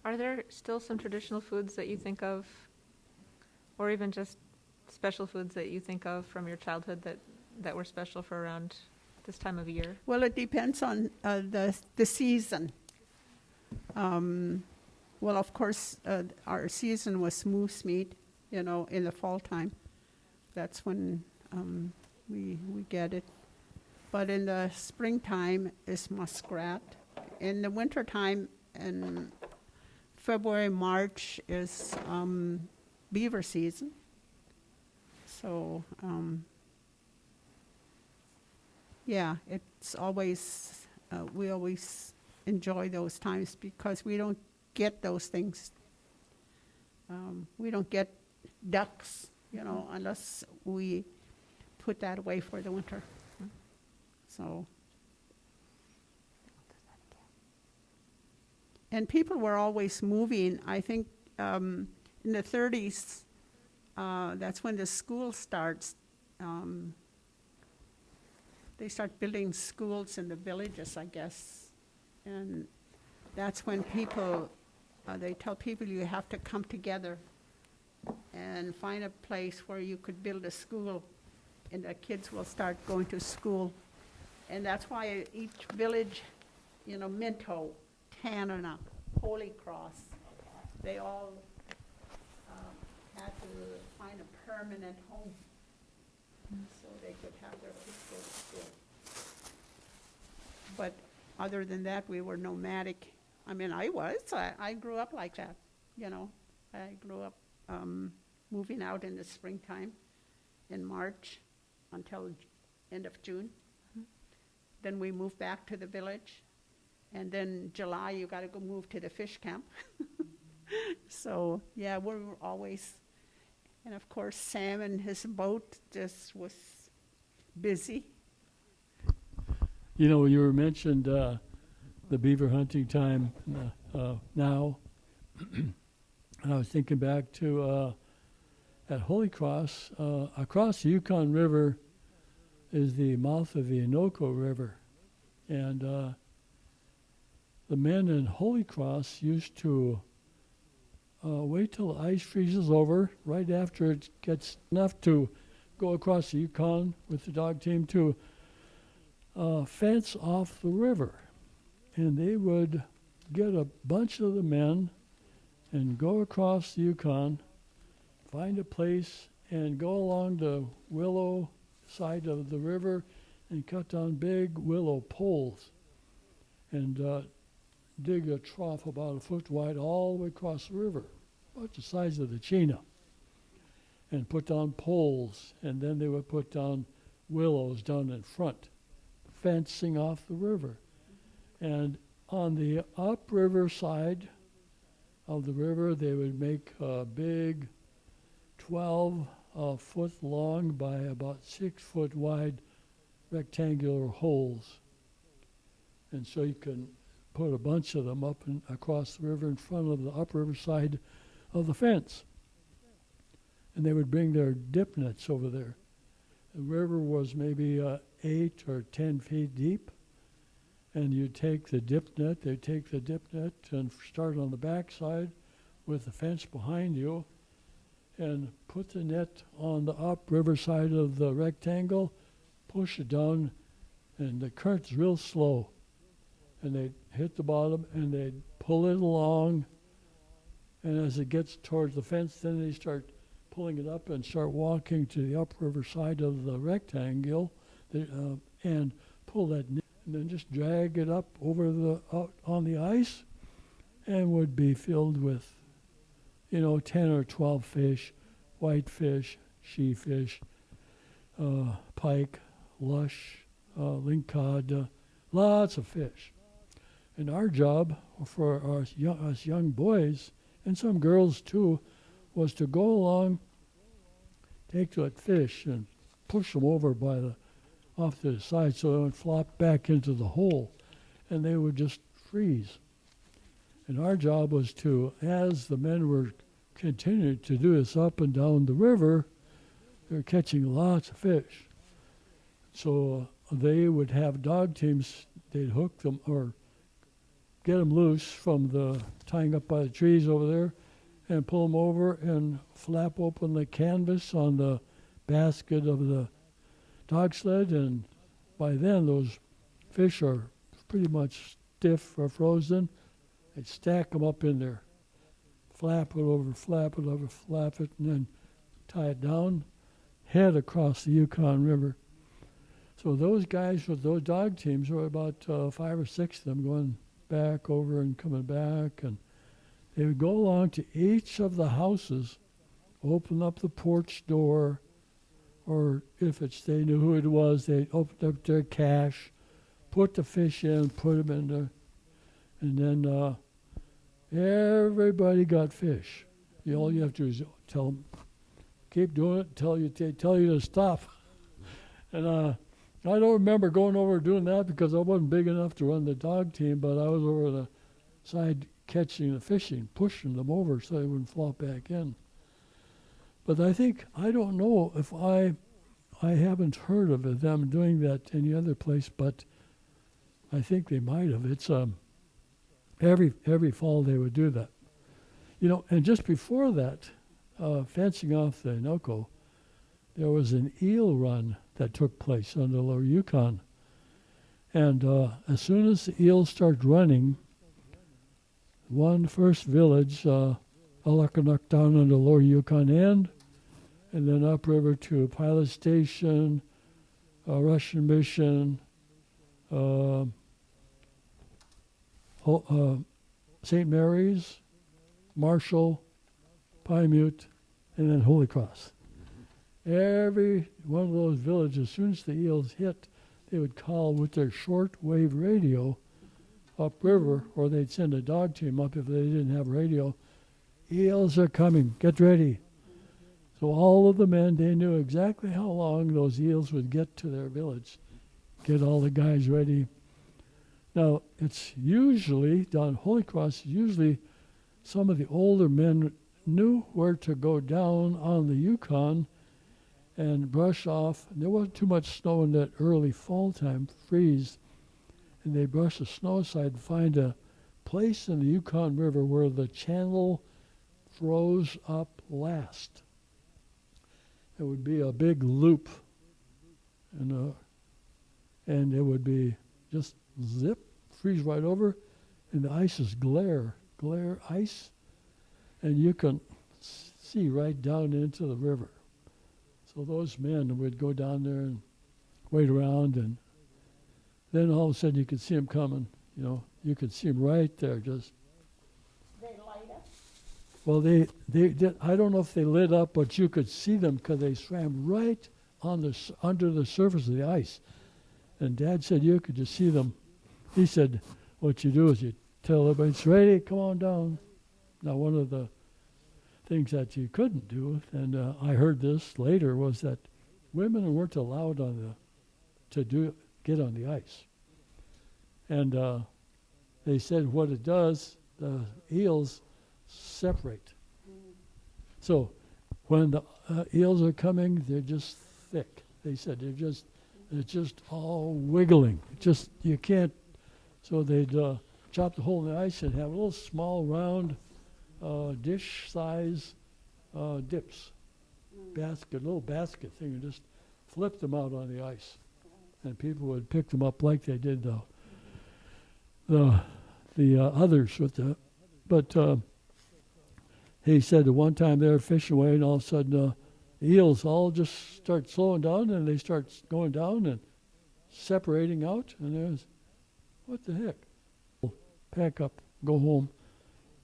Are there still some traditional foods that you think of, or even just special foods that you think of from your childhood that were special for around this time of year? Well, it depends on the season. Well, of course, our season was moose meat, in the fall time. That's when we get it. But in the springtime is muskrat. In the wintertime, in February, March is beaver season. So, yeah, it's always, we always enjoy those times because we don't get those things. We don't get ducks, unless we put that away for the winter. So. And people were always moving. I think in the 30s, that's when the school starts. They start building schools in the villages, I guess. And that's when people, they tell people you have to come together and find a place where you could build a school and the kids will start going to school. And that's why each village, Minto, Tanana, Holy Cross, they all had to find a permanent home so they could have their kids go to school. But other than that, we were nomadic. I mean, I grew up like that, I grew up moving out in the springtime in March until end of June. Then we moved back to the village. And then July, you got to go move to the fish camp. So, yeah, we were always, and of course, Sam and his boat just was busy. You were mentioned the beaver hunting time now, and I was thinking back to at Holy Cross, across the Yukon River, is the mouth of the Innoko River. And the men in Holy Cross used to wait till the ice freezes over, right after it gets enough to go across the Yukon with the dog team to fence off the river. And they would get a bunch of the men and go across the Yukon, find a place, and go along the willow side of the river and cut down big willow poles and dig a trough about a foot wide all the way across the river, about the size of the Chena, and put down poles, and then they would put down willows down in front, fencing off the river. And on the upriver side of the river, they would make a big 12-foot long by about 6-foot wide rectangular holes. And so you can put a bunch of them up and across the river in front of the upriver side of the fence. And they would bring their dip nets over there. The river was maybe 8 or 10 feet deep. And you take the dip net, they take the dip net and start on the back side with the fence behind you and put the net on the upriver side of the rectangle, push it down, and the current's real slow. And they'd hit the bottom and they'd pull it along. And as it gets towards the fence, then they start pulling it up and start walking to the upriver side of the rectangle and pull that net. And then just drag it up over out on the ice, and would be filled with, 10 or 12 fish, whitefish, she-fish, pike, lush, lingcod, lots of fish. And our job for us young boys, and some girls too, was to go along, take that fish and push them over off to the side so they would flop back into the hole and they would just freeze. And our job was to, as the men were continuing to do this up and down the river, they were catching lots of fish. So they would have dog teams, they'd hook them or get them loose from the tying up by the trees over there and pull them over and flap open the canvas on the basket of the dog sled, and by then those fish are pretty much stiff or frozen. They'd stack them up in there, flap it over, flap it over, flap it, and then tie it down, head across the Yukon River. So those guys with those dog teams were about 5 or 6 of them going back over and coming back, and they would go along to each of the houses, open up the porch door, or if they knew who it was, they opened up their cache, put the fish in, put them in there, and then everybody got fish. All you have to do is tell them, keep doing it until they tell you to stop. And I don't remember going over doing that because I wasn't big enough to run the dog team, but I was over the side catching the fishing, pushing them over so they wouldn't flop back in. But I don't know if I haven't heard of them doing that any other place, but I think they might have. It's every fall they would do that. And just before that, fencing off the Innoko, there was an eel run that took place on the lower Yukon. And as soon as the eels start running, one first village, Denakkanaaga down on the lower Yukon end, and then upriver to Pilot Station, Russian Mission, St. Mary's, Marshall, Pymute, and then Holy Cross. Every one of those villages, as soon as the eels hit, they would call with their short-wave radio upriver, or they'd send a dog team up if they didn't have radio. Eels are coming, get ready. So all of the men, they knew exactly how long those eels would get to their village, get all the guys ready. Now, it's usually, down Holy Cross, usually some of the older men knew where to go down on the Yukon and brush off. And there wasn't too much snow in that early fall time, freeze. And they brush the snow aside and find a place in the Yukon River where the channel froze up last. It would be a big loop, and it would be just zip, freeze right over, and the ice is glare ice, and you can see right down into the river. So those men would go down there and wait around, and then all of a sudden you could see them coming. You know, you could see them right there. Just They light up? well, they did. I don't know if they lit up, but you could see them because they swam right on under the surface of the ice. And Dad said you could just see them. He said, what you do is you tell everybody, it's ready, come on down. Now, one of the things that you couldn't do, and I heard this later, was that women weren't allowed to get on the ice. And they said what it does, the eels separate. So when the eels are coming, they're just thick. They said they're just all wiggling. You can't. So they'd chop the hole in the ice and have a little small round dish size dips, little basket thing, and just flip them out on the ice, and people would pick them up like they did the others with the. But he said that one time they were fishing away, and all of a sudden the eels all just start slowing down, and they start going down and separating out, and there's, what the heck? Pack up, go home.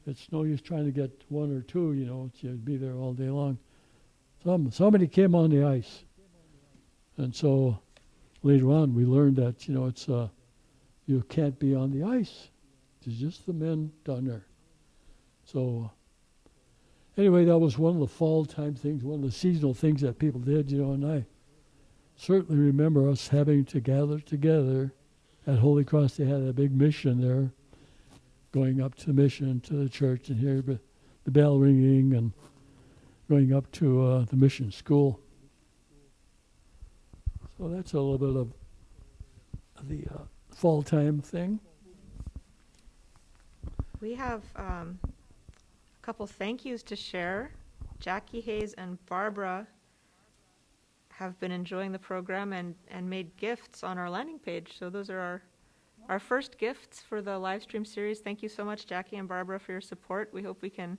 It's no use trying to get one or two, you'd be there all day long. Somebody came on the ice. And so later on we learned that, it's you can't be on the ice. It's just the men down there. So anyway, that was one of the fall time things, one of the seasonal things that people did, and I certainly remember us having to gather together at Holy Cross. They had a big mission there, going up to the mission, to the church, and hear the bell ringing, and going up to the mission school. So that's a little bit of the fall time thing. We have a couple thank yous to share. Jackie Hayes and Barbara have been enjoying the program and made gifts on our landing page. So those are our first gifts for the live stream series. Thank you so much, Jackie and Barbara, for your support. We hope we can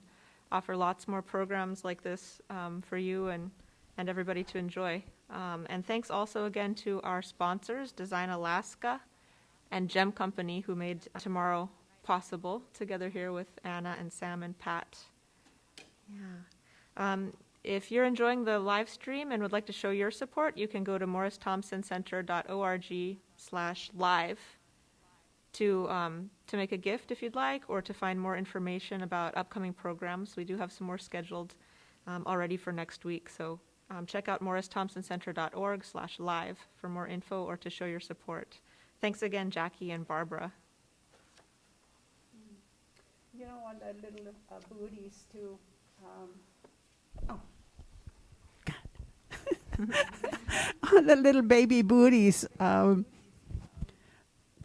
offer lots more programs like this for you and everybody to enjoy. And thanks also again to our sponsors, Design Alaska and Gem Company, who made tomorrow possible, together here with Anna and Sam and Pat. Yeah. If you're enjoying the live stream and would like to show your support, you can go to morristhompsoncenter.org/live to make a gift if you'd like, or to find more information about upcoming programs. We do have some more scheduled already for next week. So check out morristhompsoncenter.org/live for more info or to show your support. Thanks again, Jackie and Barbara. On the little booties too. On the little baby booties.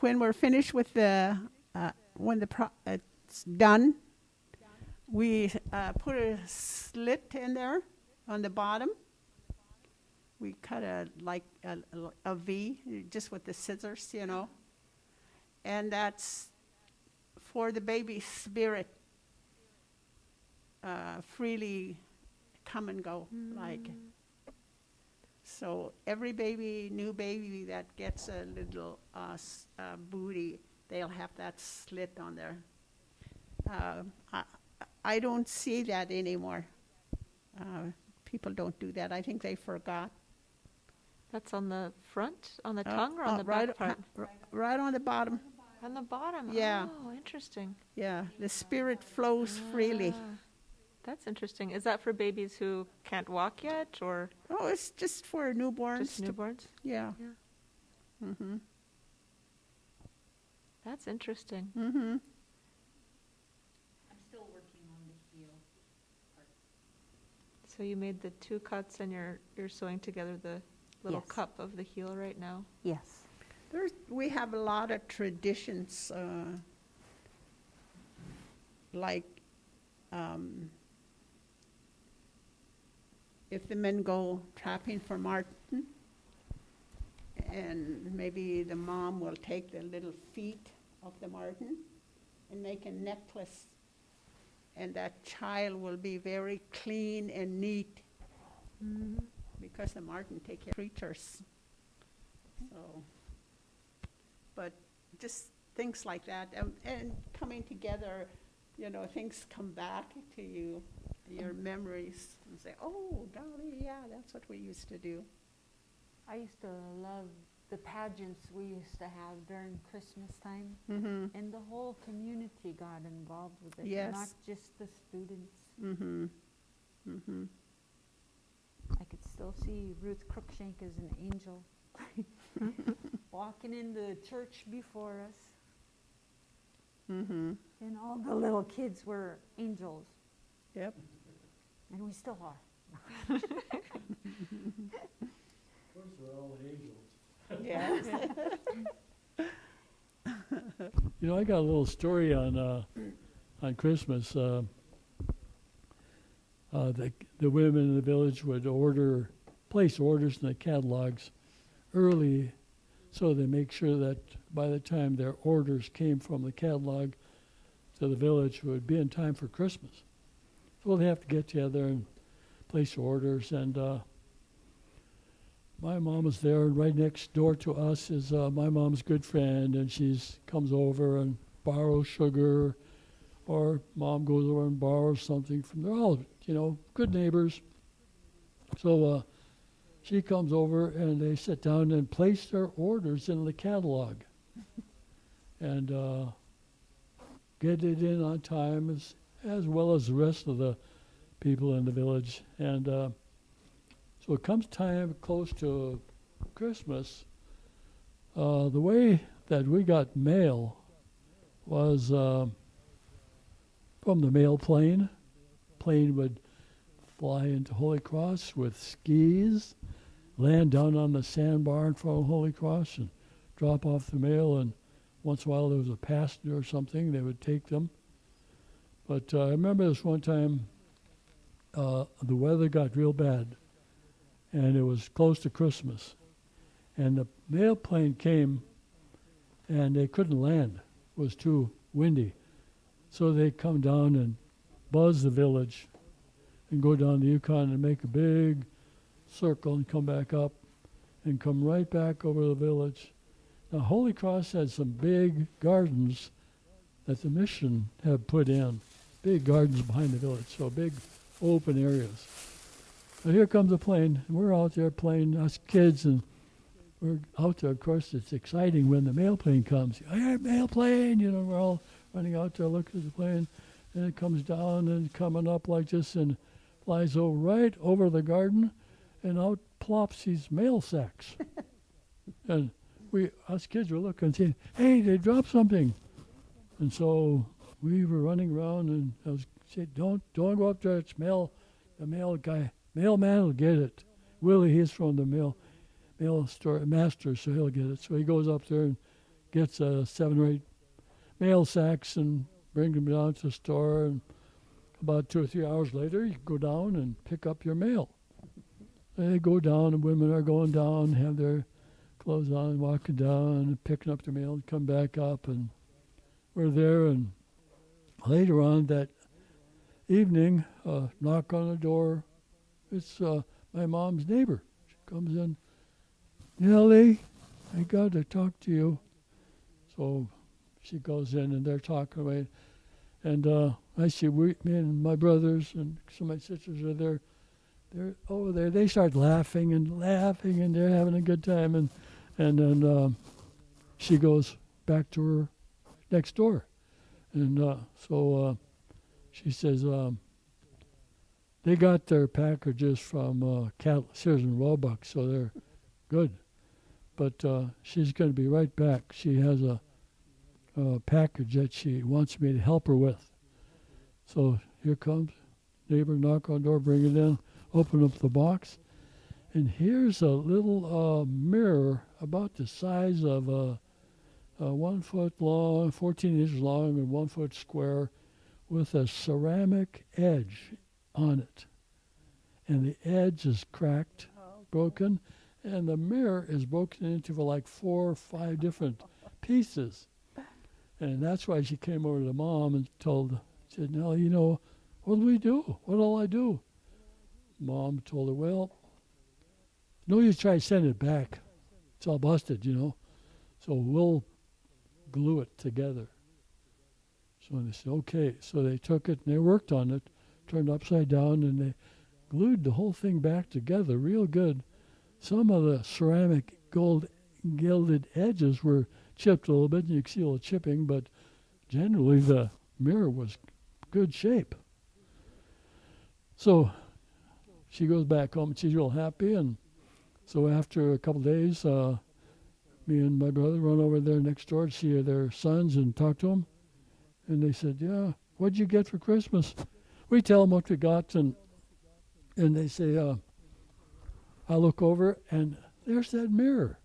When we're finished with when it's done, we put a slit in there on the bottom. We cut a V just with the scissors, and that's for the baby spirit freely come and go, So every new baby that gets a little booty, they'll have that slit on there. I don't see that anymore. People don't do that. I think they forgot. That's on the front, on the tongue, or on the right, back part? Right on the bottom. On the bottom. Yeah. Oh, interesting. Yeah, the spirit flows freely. That's interesting. Is that for babies who can't walk yet, or Oh, it's just for newborns. just newborns? Yeah. Yeah. Mm-hmm. That's interesting. Mm-hmm. So you made the 2 cuts and you're sewing together the little Yes. cup of the heel right now. Yes. We have a lot of traditions, like if the men go trapping for marten, and maybe the mom will take the little feet of the marten and make a necklace, and that child will be very clean and neat because the marten take care of creatures. So, but just things like that, and coming together, things come back to you, your memories, and say, oh, golly, yeah, that's what we used to do. I used to love the pageants we used to have during Christmas time, Mm-hmm. and the whole community got involved with it, Yes. not just the students. Mm-hmm. Mm-hmm. I could still see Ruth Cruikshank as an angel walking in the church before us, Mm-hmm. and all the little kids were angels, Yep. and we still are. Of course, we're all angels. Yes. I got a little story on Christmas. The women in the village would place orders in the catalogs early, so they make sure that by the time their orders came from the catalog to the village, it would be in time for Christmas. So they have to get together and place orders. And my mom was there, and right next door to us is my mom's good friend, and she comes over and borrows sugar, or mom goes over and borrows something from. They're all, good neighbors. So she comes over, and they sit down and place their orders in the catalog, and get it in on time as well as the rest of the people in the village. And so it comes time close to Christmas. The way that we got mail was from the mail plane. Plane would fly into Holy Cross with skis, land down on the sandbar in front of Holy Cross, and drop off the mail. And once in a while there was a passenger or something, they would take them. But I remember this one time, the weather got real bad, and it was close to Christmas. And the mail plane came, and they couldn't land. It was too windy. So they come down and buzz the village and go down the Yukon and make a big circle and come back up and come right back over the village. Now, Holy Cross had some big gardens that the mission had put in, big gardens behind the village, so big open areas. But here comes a plane, and we're out there playing, us kids, and we're out there. Of course, it's exciting when the mail plane comes. Hey, mail plane! We're all running out there looking at the plane, and it comes down and coming up like this and flies right over the garden, and out plops these mail sacks. And us kids were looking and saying, hey, they dropped something. And so we were running around, and I was saying, don't go up there, it's mail. The mail guy, mailman will get it. Willie, he's from the mail store master, so he'll get it. So he goes up there and gets 7 or 8 mail sacks and brings them down to the store. And about 2 or 3 hours later, you go down and pick up your mail. They go down, and women are going down, have their clothes on, walking down and picking up their mail and come back up. And we're there, and later on that evening, knock on the door. It's my mom's neighbor. She comes in. Nellie, I got to talk to you. So she goes in, and they're talking away. And I see me and my brothers and some of my sisters are there. They're over there. They start laughing, and they're having a good time. And then she goes back to her next door. And so she says, they got their packages from Sears and Roebuck, so they're good. But she's going to be right back. She has a package that she wants me to help her with. So here comes neighbor, knock on the door, bring it in. open up the box, and here's a little mirror about the size of a 1 foot long, 14 inches long, and 1 foot square, with a ceramic edge on it. And the edge is cracked, broken, and the mirror is broken into like 4 or 5 different pieces. And that's why she came over to Mom and said, Nellie, what do we do? What'll I do? Mom told her, well, no use try to send it back. It's all busted, So we'll glue it together. So they said, okay. So they took it and they worked on it, turned upside down, and they glued the whole thing back together real good. Some of the ceramic gold gilded edges were chipped a little bit, and you can see a little chipping, but generally the mirror was good shape. So she goes back home and she's real happy, and so after a couple days, me and my brother run over there next door to see their sons and talk to them. And they said, yeah, what'd you get for Christmas? We tell them what we got, and they say, I look over, and there's that mirror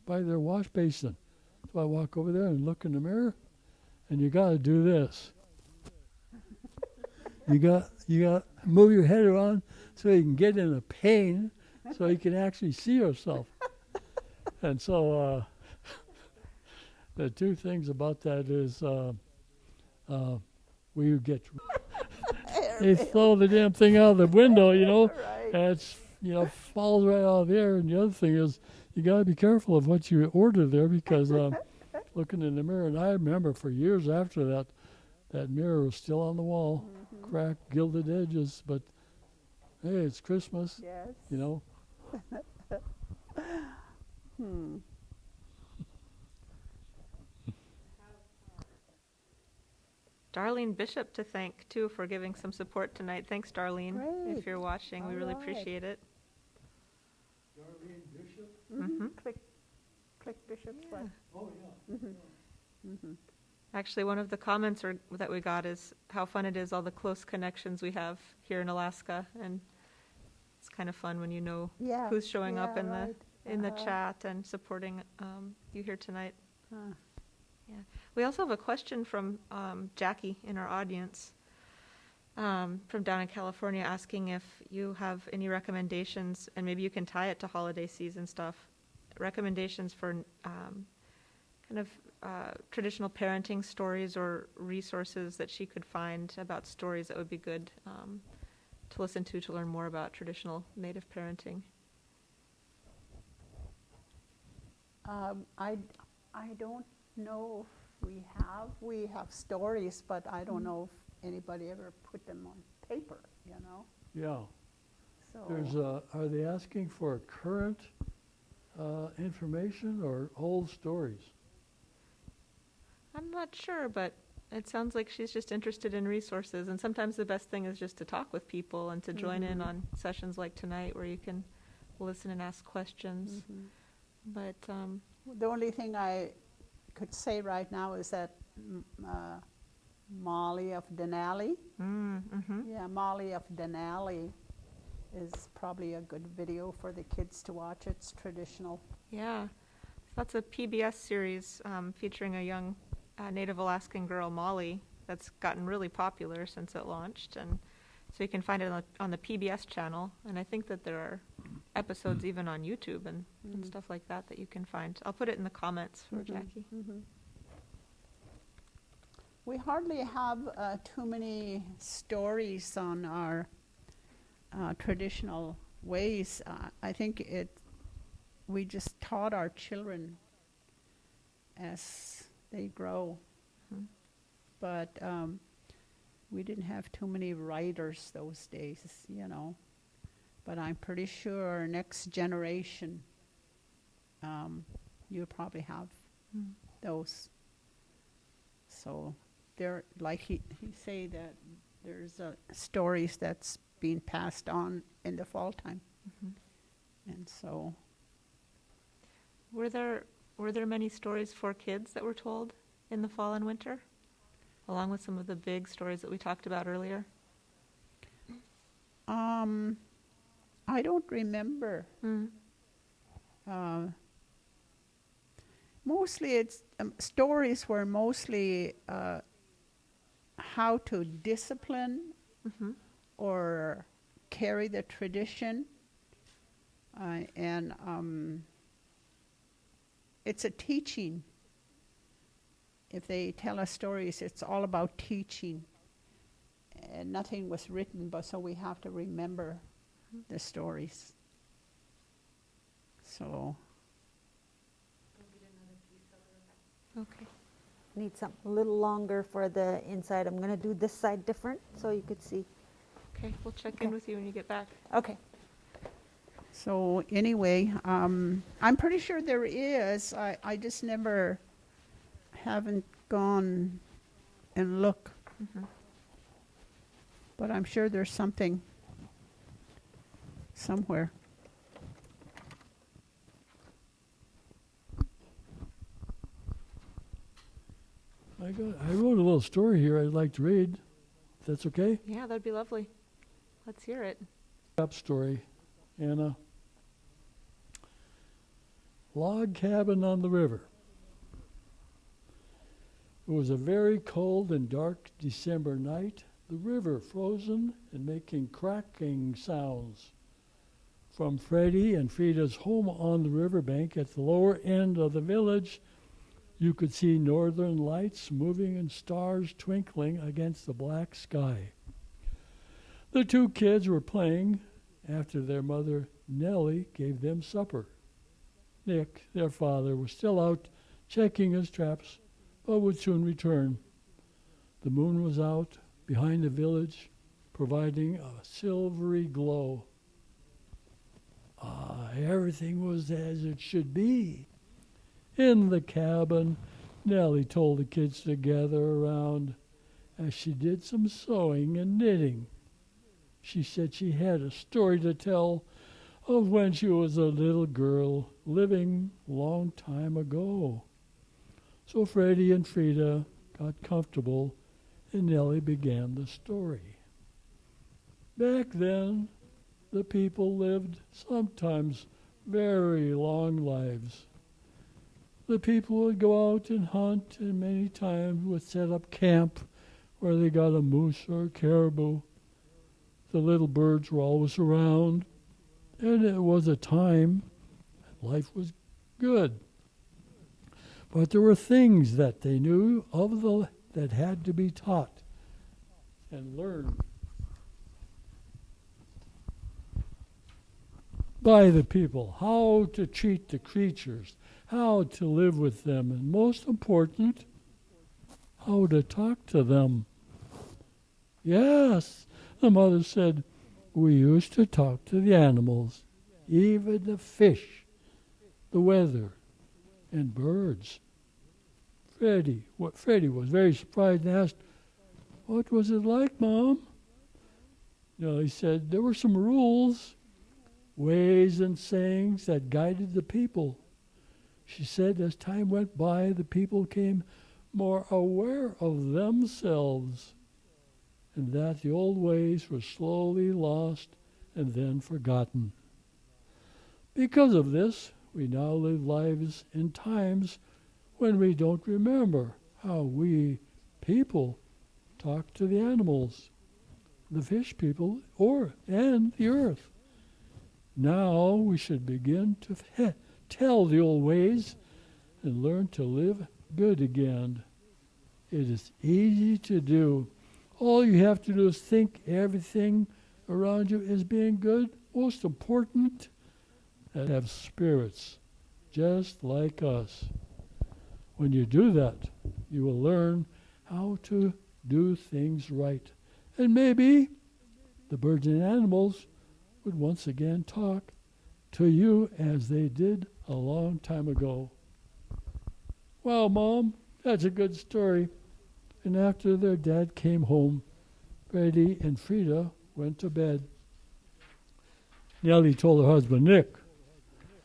by their wash basin. So I walk over there and look in the mirror, and you got to do this. You got to move your head around so you can get in a pane so you can actually see yourself. And so the two things about that is we get they throw the damn thing out of the window, Right. and it's falls right out of the air. And the other thing is you got to be careful of what you order there, because looking in the mirror, and I remember for years after that mirror was still on the wall, cracked, gilded edges, but hey, it's Christmas, Yes. Darlene Bishop to thank, too, for giving some support tonight. Thanks, Darlene, Great. if you're watching. We All really right. appreciate it. Darlene Bishop? Mhm. Click Bishop's way. Oh, yeah. Actually, one of the comments that we got is how fun it is, all the close connections we have here in Alaska. And it's kind of fun when you know Yeah. who's showing up in right. the Uh-huh. chat and supporting you here tonight. Huh. Yeah. We also have a question from Jackie in our audience from down in California, asking if you have any recommendations, and maybe you can tie it to holiday season stuff, recommendations for kind of traditional parenting stories or resources that she could find about stories that would be good to listen to learn more about traditional Native parenting. I don't know if we have stories, but I don't know if anybody ever put them on paper, Yeah. So There's are they asking for current information or old stories? I'm not sure, but it sounds like she's just interested in resources. And sometimes the best thing is just to talk with people and to join in on sessions like tonight where you can listen and ask questions. But the only thing I could say right now is that Molly of Denali, Molly of Denali is probably a good video for the kids to watch. It's traditional. yeah, that's a PBS series featuring a young Native Alaskan girl, Molly, that's gotten really popular since it launched. And so you can find it on the PBS channel. And I think that there are episodes even on YouTube and stuff like that you can find. I'll put it in the comments for Jackie. We hardly have too many stories on our traditional ways. I think we just taught our children as they grow. But we didn't have too many writers those days, But I'm pretty sure our next generation, you'll probably have those. So there, like he say that there's stories that's being passed on in the fall time. And so Were there many stories for kids that were told in the fall and winter, along with some of the big stories that we talked about earlier? I don't remember. Mm. Mostly it's stories were mostly how to discipline Mm-hmm. or carry the tradition. And it's a teaching. If they tell us stories, it's all about teaching. And nothing was written, but so we have to remember the stories. So, Okay. Need something a little longer for the inside. I'm gonna do this side different so you could see. Okay, we'll check in Okay. with you when you get back. Okay. so anyway, I'm pretty sure there is. I just never haven't gone and look, Mm-hmm. but I'm sure there's something somewhere. I wrote a little story here I'd like to read, if that's okay. Yeah, that'd be lovely. Let's hear it. Up story, Anna. Log cabin on the river. It was a very cold and dark December night, the river frozen and making cracking sounds. From Freddie and Frida's home on the riverbank at the lower end of the village, you could see northern lights moving and stars twinkling against the black sky. The two kids were playing after their mother, Nellie, gave them supper. Nick, their father, was still out checking his traps, but would soon return. The moon was out behind the village, providing a silvery glow. Everything was as it should be. In the cabin, Nellie told the kids to gather around as she did some sewing and knitting. She said she had a story to tell of when she was a little girl living a long time ago. So Freddie and Frida got comfortable and Nellie began the story. Back then, the people lived sometimes very long lives. The people would go out and hunt, and many times would set up camp where they got a moose or a caribou. The little birds were always around, and it was a time that life was good. But there were things that they knew of that had to be taught and learned by the people, how to treat the creatures, how to live with them, and most important, how to talk to them. Yes, the mother said, we used to talk to the animals, even the fish, the weather, and birds. Freddie was very surprised and asked, what was it like, Mom? He said, there were some rules, ways and sayings that guided the people. She said as time went by, the people came more aware of themselves and that the old ways were slowly lost and then forgotten. Because of this, we now live lives in times when we don't remember how we people talk to the animals, the fish people, and the earth. Now we should begin to tell the old ways and learn to live good again. It is easy to do. All you have to do is think everything around you is being good. Most important, that have spirits just like us. When you do that, you will learn how to do things right. And maybe the birds and animals would once again talk to you as they did a long time ago. Wow, Mom, that's a good story. And after their dad came home, Freddie and Frida went to bed. Nellie told her husband, Nick,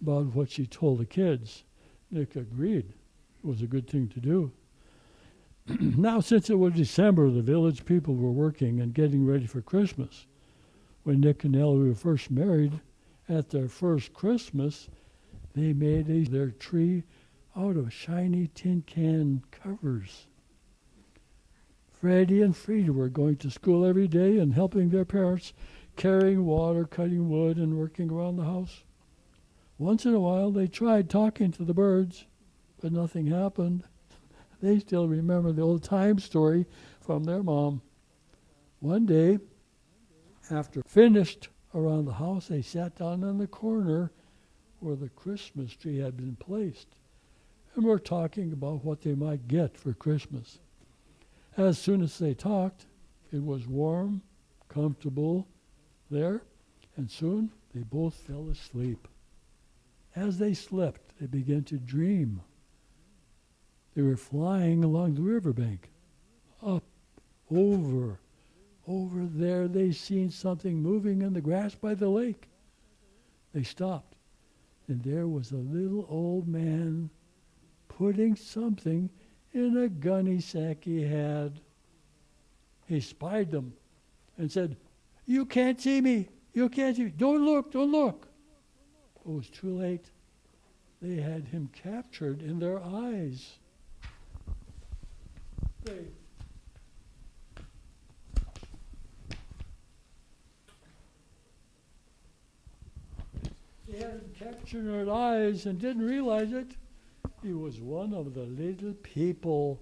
about what she told the kids. Nick agreed. It was a good thing to do. Now, since it was December, the village people were working and getting ready for Christmas. When Nick and Nellie were first married, at their first Christmas, they made their tree out of shiny tin can covers. Freddie and Frida were going to school every day and helping their parents, carrying water, cutting wood, and working around the house. Once in a while, they tried talking to the birds, but nothing happened. They still remember the old time story from their mom. One day, after finished around the house, they sat down in the corner where the Christmas tree had been placed and were talking about what they might get for Christmas. As soon as they talked, it was warm, comfortable there, and soon they both fell asleep. As they slept, they began to dream. They were flying along the riverbank. Up, over there, they seen something moving in the grass by the lake. They stopped, and there was a little old man putting something in a gunny sack he had. He spied them and said, "You can't see me. You can't see me. Don't look, don't look." It was too late. They had him captured in their eyes. They had him captured in their eyes and didn't realize it. He was one of the little people.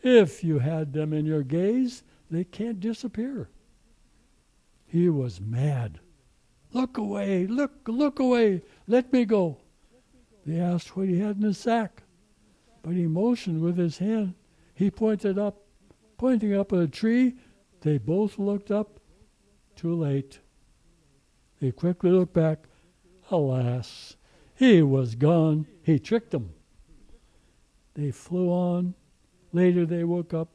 If you had them in your gaze, they can't disappear. He was mad. "Look away, look away, let me go." They asked what he had in his sack, but he motioned with his hand. He pointing up at a tree. They both looked up. Too late. They quickly looked back. Alas, he was gone. He tricked them. They flew on. Later they woke up.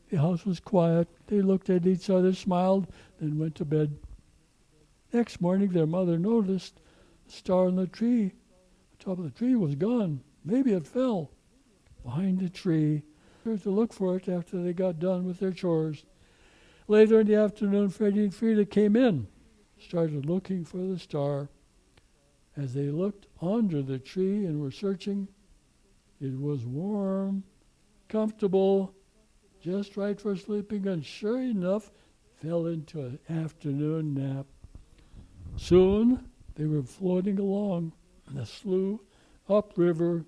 The house was quiet. They looked at each other, smiled, then went to bed. Next morning their mother noticed the star on the tree. The top of the tree was gone. Maybe it fell behind the tree. They had to look for it after they got done with their chores. Later in the afternoon, Freddie and Frida came in, started looking for the star. As they looked under the tree and were searching, it was warm, comfortable, just right for sleeping, and sure enough, fell into an afternoon nap. Soon, they were floating along in a slough, upriver.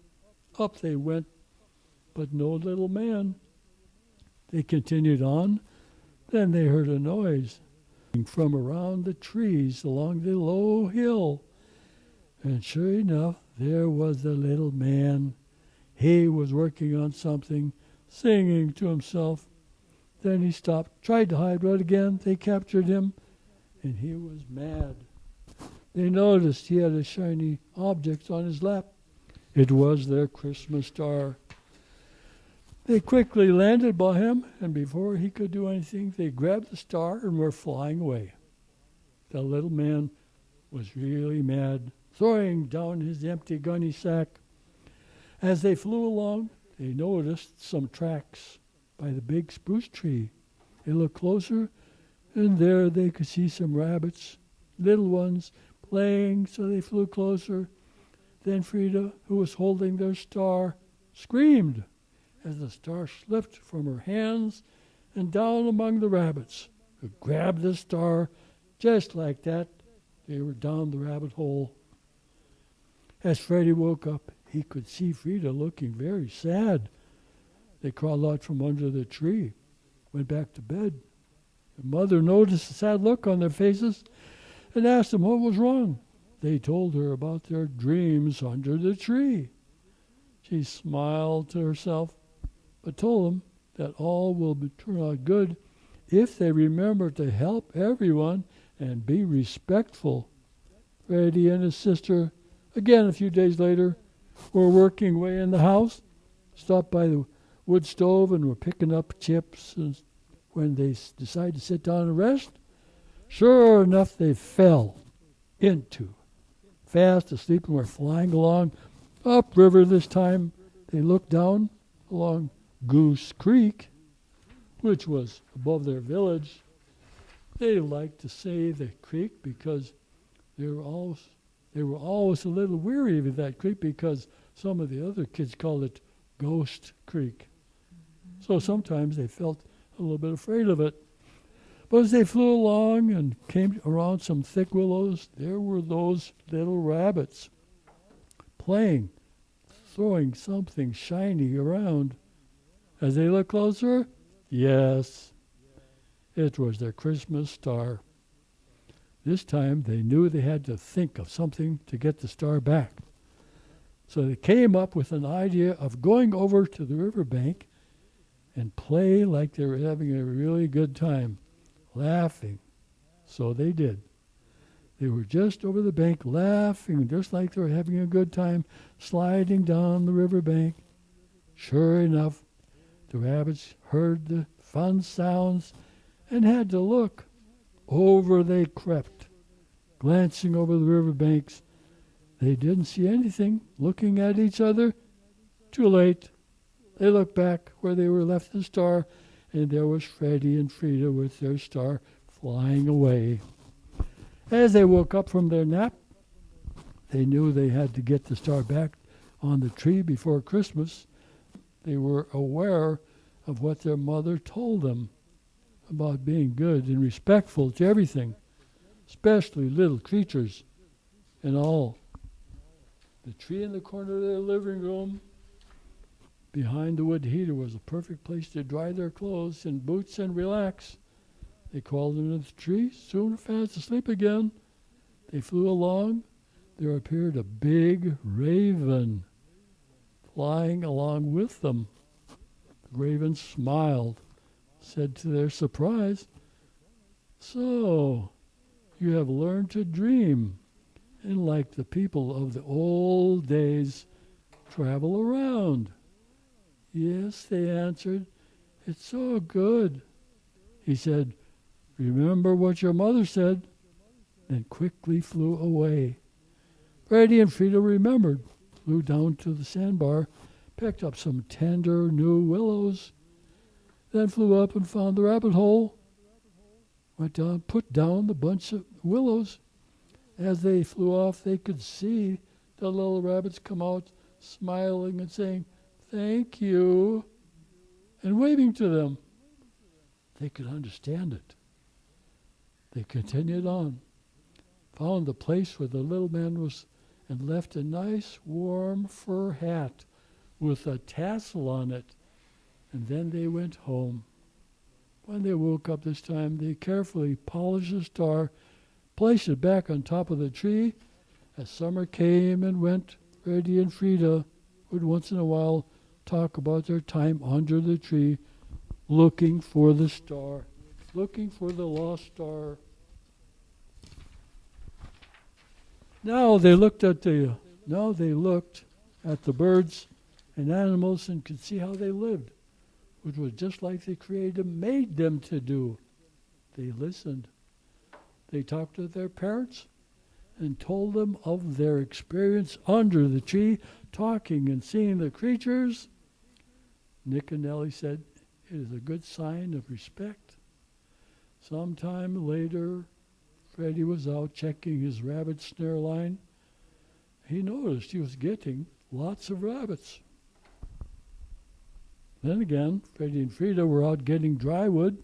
Up they went, but no little man. They continued on. Then they heard a noise from around the trees along the low hill. And sure enough, there was the little man. He was working on something, singing to himself. Then he stopped, tried to hide, but again they captured him, and he was mad. They noticed he had a shiny object on his lap. It was their Christmas star. They quickly landed by him, and before he could do anything, they grabbed the star and were flying away. The little man was really mad, throwing down his empty gunny sack. As they flew along, they noticed some tracks by the big spruce tree. They looked closer, and there they could see some rabbits, little ones, playing, so they flew closer. Then Frida, who was holding their star, screamed as the star slipped from her hands and down among the rabbits, who grabbed the star just like that. They were down the rabbit hole. As Freddie woke up, he could see Frida looking very sad. They crawled out from under the tree, went back to bed. The mother noticed the sad look on their faces and asked them what was wrong. They told her about their dreams under the tree. She smiled to herself, but told them that all will turn out good if they remember to help everyone and be respectful. Freddie and his sister, again a few days later, were working away in the house, stopped by the wood stove and were picking up chips. And when they decided to sit down and rest, sure enough, they fell into fast asleep and were flying along upriver this time. They looked down along Goose Creek, which was above their village. They liked to say the creek because they were always a little weary of that creek because some of the other kids called it Ghost Creek. So sometimes they felt a little bit afraid of it. But as they flew along and came around some thick willows, there were those little rabbits playing, throwing something shiny around. As they looked closer, yes, it was their Christmas star. This time they knew they had to think of something to get the star back. So they came up with an idea of going over to the riverbank and play like they were having a really good time, laughing. So they did. They were just over the bank laughing, just like they were having a good time, sliding down the riverbank. Sure enough, the rabbits heard the fun sounds and had to look. Over they crept, glancing over the riverbanks. They didn't see anything, looking at each other. Too late. They looked back where they were left the star, and there was Freddie and Frida with their star flying away. As they woke up from their nap, they knew they had to get the star back on the tree before Christmas. They were aware of what their mother told them about being good and respectful to everything, especially little creatures and all. The tree in the corner of their living room behind the wood heater was a perfect place to dry their clothes and boots and relax. They crawled into the tree, soon fast asleep again. They flew along. There appeared a big raven flying along with them. The raven smiled, said to their surprise, "So, you have learned to dream, and like the people of the old days, travel around." "Yes," they answered, "it's so good." He said, "Remember what your mother said," then quickly flew away. Freddie and Frida remembered, flew down to the sandbar, picked up some tender new willows, then flew up and found the rabbit hole, went down, put down the bunch of willows. As they flew off, they could see the little rabbits come out, smiling and saying, "Thank you," and waving to them. They could understand it. They continued on, found the place where the little man was, and left a nice warm fur hat with a tassel on it, and then they went home. When they woke up this time, they carefully polished the star, placed it back on top of the tree. As summer came and went, Freddie and Frida would once in a while talk about their time under the tree, looking for the star, looking for the lost star. Now they looked at the birds and animals and could see how they lived, which was just like the Creator made them to do. They listened. They talked to their parents and told them of their experience under the tree, talking and seeing the creatures. Nick and Nellie said, "It is a good sign of respect." Sometime later, Freddie was out checking his rabbit snare line. He noticed he was getting lots of rabbits. Then again, Freddie and Frida were out getting dry wood,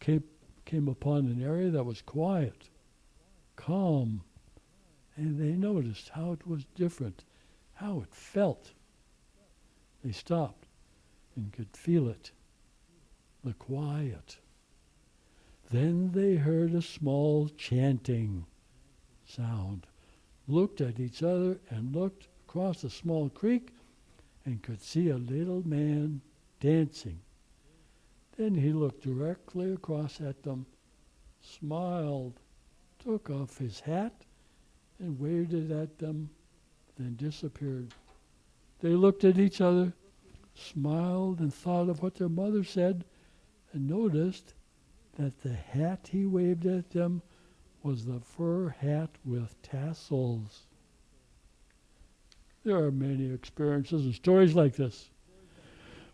came upon an area that was quiet, calm, and they noticed how it was different, how it felt. They stopped and could feel it, the quiet. Then they heard a small chanting sound, looked at each other and looked across a small creek and could see a little man dancing. Then he looked directly across at them, smiled, took off his hat and waved it at them, then disappeared. They looked at each other, smiled and thought of what their mother said, and noticed that the hat he waved at them was the fur hat with tassels. There are many experiences and stories like this.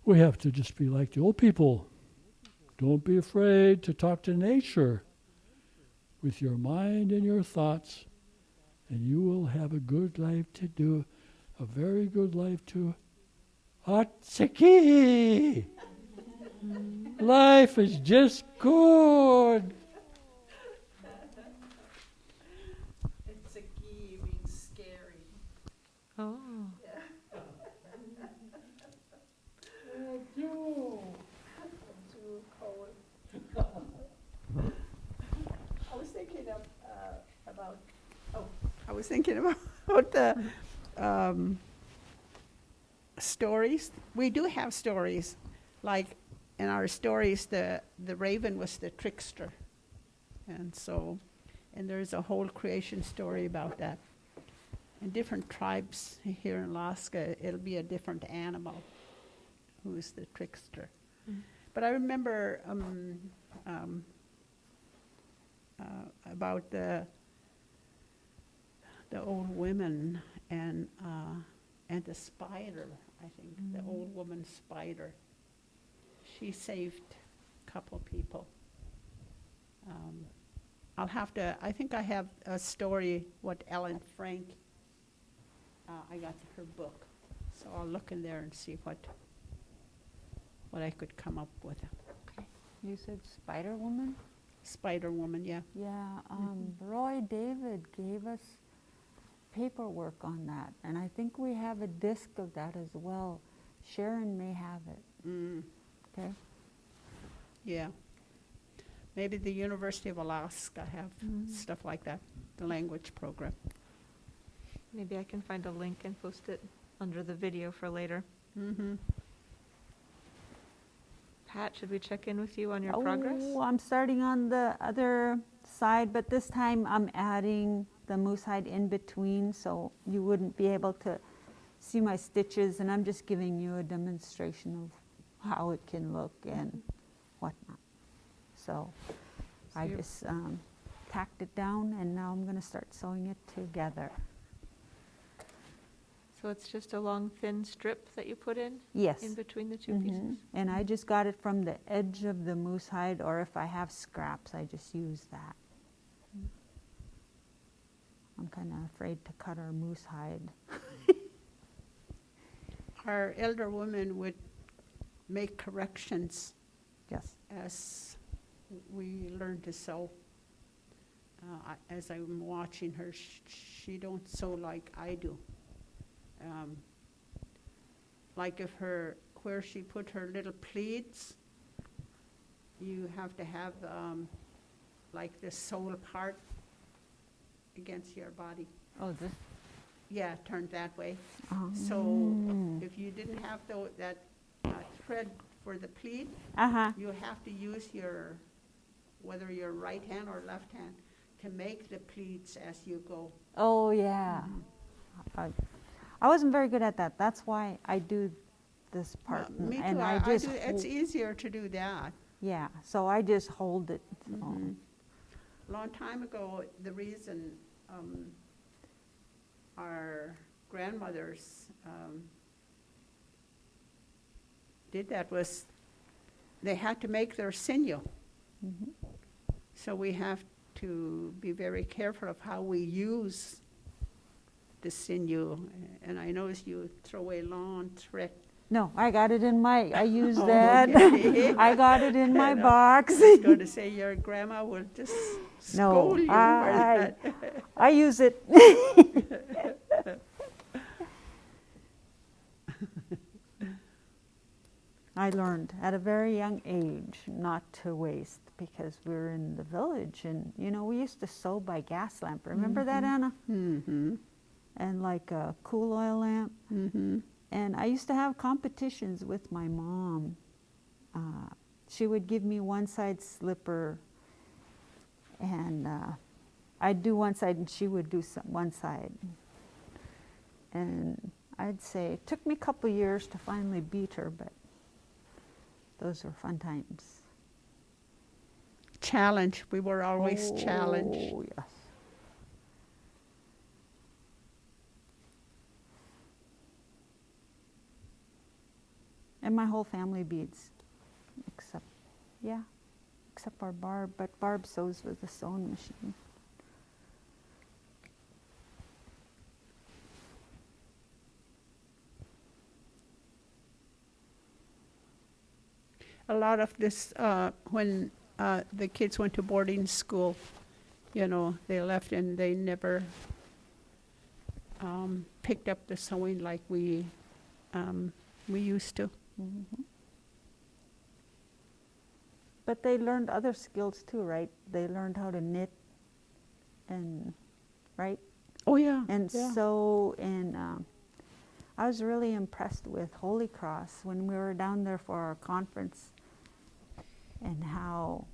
We have to just be like the old people. Don't be afraid to talk to nature with your mind and your thoughts. and you will have a good life to do, a very good life to Hatsiki. Life is just good. It's a key means scary. Oh. Thank you. Too cold. I was thinking of about. Oh, I was thinking about the stories. We do have stories, like in our stories, the raven was the trickster, and there's a whole creation story about that. In different tribes here in Alaska, it'll be a different animal who's the trickster. Mm. But I remember about the old women and the spider. I think the old woman spider. She saved a couple people. I'll have to. I think I have a story. What Ellen Frank. I got her book, so I'll look in there and see what I could come up with. You said Spider Woman? Spider Woman, yeah. Yeah, Roy David gave us paperwork on that, and I think we have a disc of that as well. Sharon may have it. Mm, Okay. yeah. Maybe the University of Alaska have stuff like that, the language program. Maybe I can find a link and post it under the video for later. Mm-hmm. Pat, should we check in with you on your progress? Oh, I'm starting on the other side, but this time I'm adding the moose hide in between, so you wouldn't be able to see my stitches, and I'm just giving you a demonstration of how it can look and whatnot. So I you're- just tacked it down, and now I'm going to start sewing it together. So it's just a long, thin strip that you put in Yes. between the two Mhm. pieces? And I just got it from the edge of the moose hide, or if I have scraps, I just use that. I'm kind of afraid to cut our moose hide. Our elder women would make corrections Yes. as we learn to sew. As I'm watching her, she don't sew like I do. Like if where she put her little pleats, you have to have like the sole part against your body. Oh, this. Yeah, turned that way. Oh. So if you didn't have that thread for the pleat, Uh-huh. you have to use whether your right hand or left hand, to make the pleats as you go. Oh, yeah. I wasn't very good at that. That's why I do this part. Me too. And I just do. It's easier to do that. yeah, so I just hold it. Mhm. Long time ago, the reason our grandmothers did that was they had to make their sinew. Mhm. So we have to be very careful of how we use the sinew. And I noticed you throw away long thread. No, I got it in my, I use Oh, that. okay. I got it in my No, box. I was going to say your grandma will just No, scold you for that. I use it. I learned at a very young age not to waste, because we were in the village and, we used to sew by gas lamp. Remember that, Anna? Mm-hmm. And like a cool oil lamp. Mm-hmm. And I used to have competitions with my mom. She would give me one side slipper, and I'd do one side and she would do one side. And I'd say it took me a couple years to finally beat her, but those were fun times. Challenge. We were always challenged. Oh, yes. And my whole family beads, except our Barb, but Barb sews with a sewing machine. a lot of this, when the kids went to boarding school, you know, they left and they never picked up the sewing like we used to. Mhm. But they learned other skills too, right? They learned how to knit and, right? Oh, yeah. And yeah. sew, and I was really impressed with Holy Cross when we were down there for our conference, and how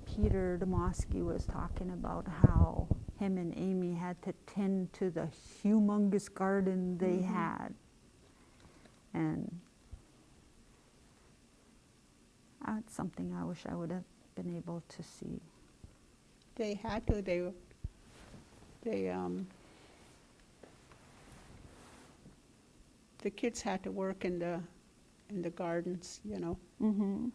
Peter Demosky was talking about how him and Amy had to tend to the humongous garden they Mhm. had. And that's something I wish I would have been able to see. They had to, they the kids had to work in the gardens, you know. Mm-hmm.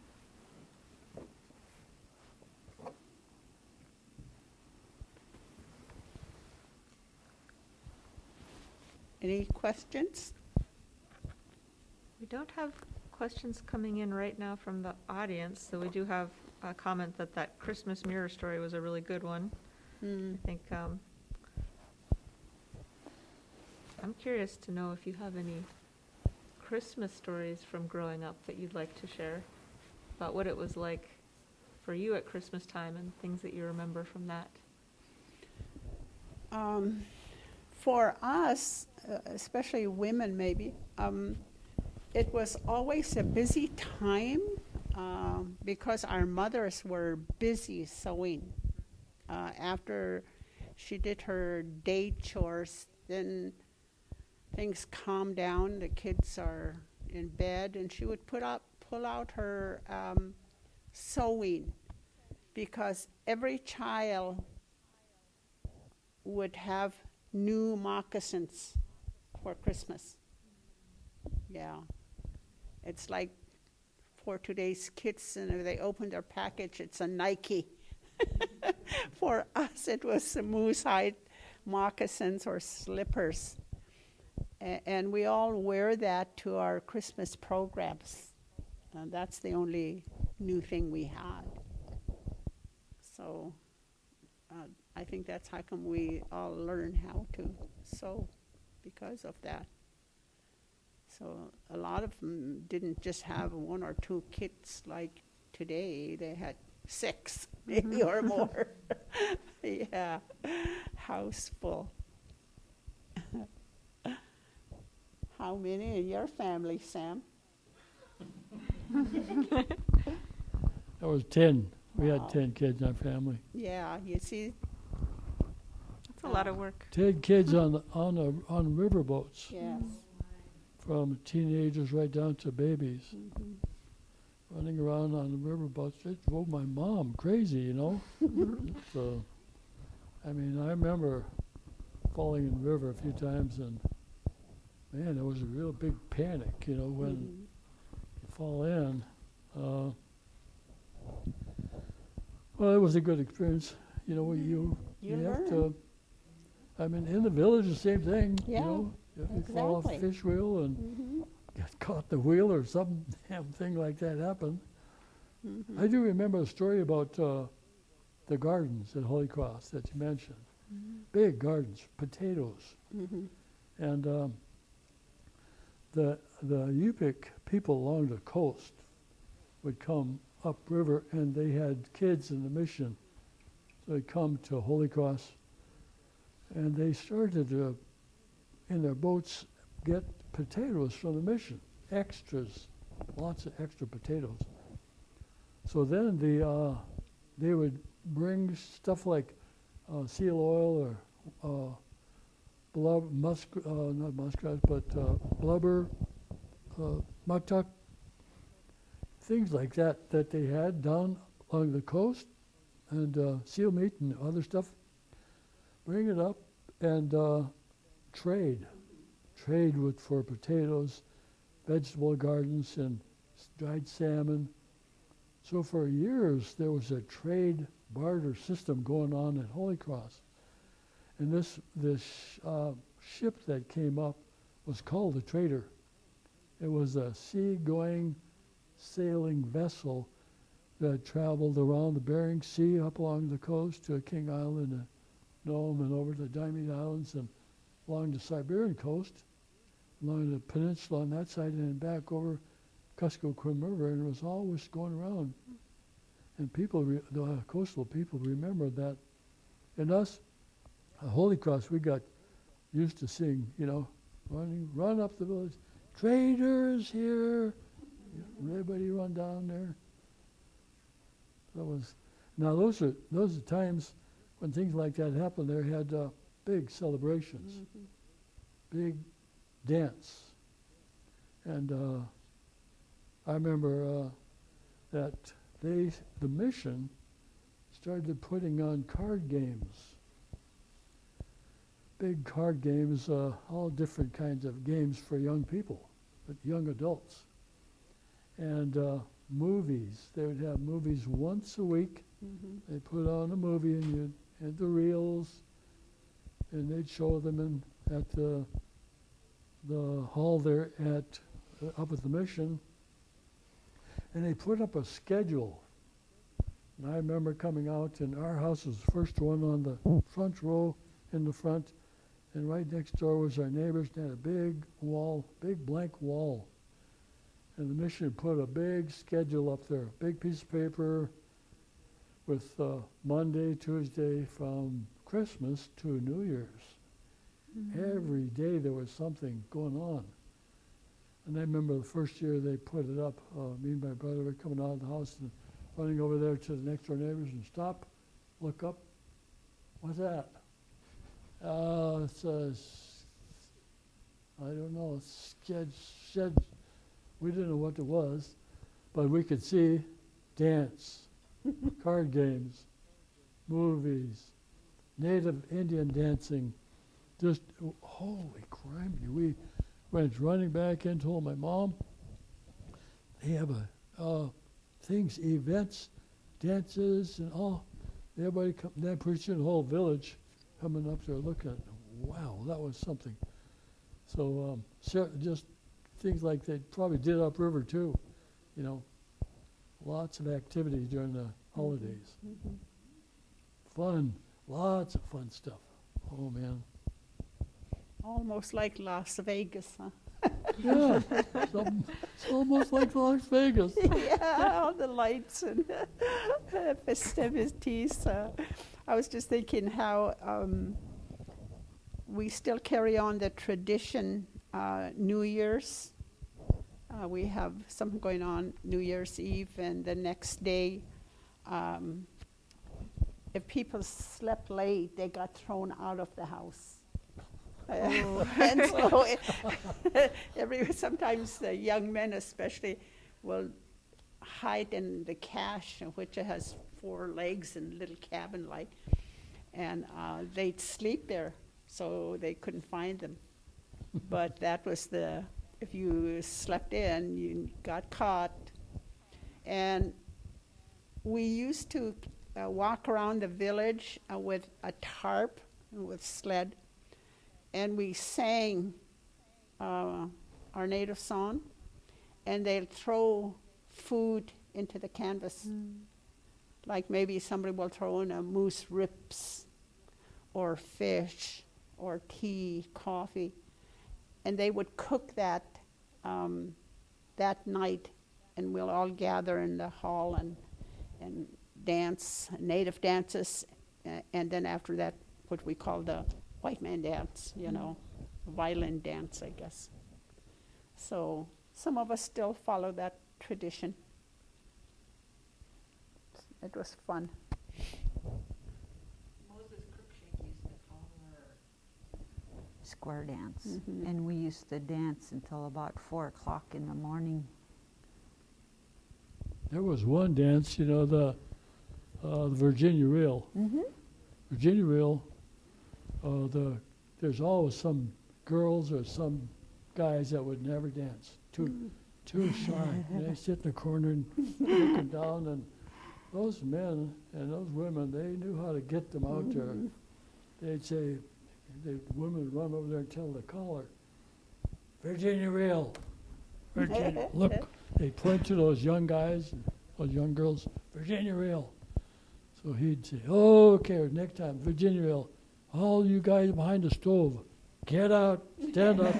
Any questions? We don't have questions coming in right now from the audience, so we do have a comment that Christmas mirror story was a really good one. Mm. I think, I'm curious to know if you have any Christmas stories from growing up that you'd like to share about what it was like for you at Christmas time and things that you remember from that. For us, especially women maybe, it was always a busy time because our mothers were busy sewing. After she did her day chores, then things calmed down, the kids are in bed, and she would pull out her sewing, because every child would have new moccasins for Christmas. Yeah. It's like for today's kids, and if they open their package, it's a Nike. For us, it was a moose-hide moccasins or slippers. And we all wear that to our Christmas programs. That's the only new thing we had. So I think that's how come we all learn how to sew, because of that. So a lot of them didn't just have one or two kits like today. They had 6 maybe or more. Yeah, house full. How many in your family, Sam? That was 10. We Wow. had 10 kids in our family. Yeah, you see. That's a lot of work. 10 kids on river boats, Yes. from teenagers right down to babies, Mhm. running around on the river boats. It drove my mom crazy, you know. So, I mean, I remember falling in the river a few times, and man, there was a real big panic, you know, when Mhm. you fall in. Well, it was a good experience. You know, you have learn. to. I mean, in the village, the same thing. Yeah, You know, if you fall off a exactly. fish wheel and Mhm. get caught in the wheel or some damn thing like that happened. Mhm. I do remember a story about the gardens at Holy Cross that you mentioned. Big gardens, potatoes, Mhm. and the Yupik people along the coast would come upriver, and they had kids in the mission. So they'd come to Holy Cross, and they started to, in their boats, get potatoes from the mission, extras, lots of extra potatoes. So then they would bring stuff like seal oil or not muskrat, but blubber, muktuk, things like that they had down along the coast, and seal meat and other stuff. Bring it up and trade for potatoes, vegetable gardens, and dried salmon. So for years there was a trade barter system going on at Holy Cross, and this ship that came up was called the Trader. It was a sea-going sailing vessel that traveled around the Bering Sea up along the coast to King Island and Nome and over to the Diomede Islands and along the Siberian coast, along the peninsula on that side, and then back over Kuskokwim River, and it was always going around. And people, the coastal people remember that. And us, at Holy Cross, we got used to seeing, run up the village, traders here, everybody run down there. Those are times when things like that happened. They had big celebrations, big dance. And I remember that the mission started putting on card games. Big card games, all different kinds of games for young people, but young adults. And movies. They would have movies once a week. They put on a movie, and you had the reels, and they'd show them at the hall there up at the mission. And they put up a schedule. And I remember coming out, and our house was the first one on the front row in the front, and right next door was our neighbors. They had a big wall, big blank wall. And the mission put a big schedule up there, a big piece of paper with Monday, Tuesday from Christmas to New Year's. Every day there was something going on. And I remember the first year they put it up, me and my brother were coming out of the house and running over there to the next door neighbors and stop, look up. What's that? It's a, I don't know, shed. We didn't know what it was, but we could see dance, card games, movies, native Indian dancing. Just, holy criminy. We went running back in, told my mom, they have things, events, dances, and all. Everybody come, that pretty soon the whole village coming up there looking at it. Wow, that was something. So just things like they probably did upriver too, lots of activity during the holidays. Fun, lots of fun stuff. Oh man. Almost like Las Vegas, huh? Yeah, it's almost like Las Vegas. Yeah, all the lights and festivities. I was just thinking how we still carry on the tradition, New Year's. We have something going on New Year's Eve, and the next day, if people slept late, they got thrown out of the house. And so sometimes the young men especially will hide in the cache, which has 4 legs and little cabin like, and they'd sleep there so they couldn't find them. But that was if you slept in, you got caught. And we used to walk around the village with a tarp, with sled, and we sang our native song, and they'd throw food into the canvas. Like maybe somebody will throw in a moose ribs or fish or tea, coffee, and they would cook that that night, and we'll all gather in the hall and dance, native dances, and then after that, what we call the white man dance, violin dance, I guess. So some of us still follow that tradition. It was fun. Moses Cruikshank used to call her Square dance. And we used to dance until about 4 o'clock in the morning. There was one dance, the Virginia Reel. Virginia Reel, there's always some girls or some guys that would never dance. Too shy. They sit in the corner and looking down, and those men and those women, they knew how to get them out there. They'd say, the women would run over there and tell the caller, Virginia Reel. Virginia, they point to those young guys, those young girls, Virginia Rail. So he'd say, "Oh, okay, next time, Virginia Rail, all you guys behind the stove, get out, stand up.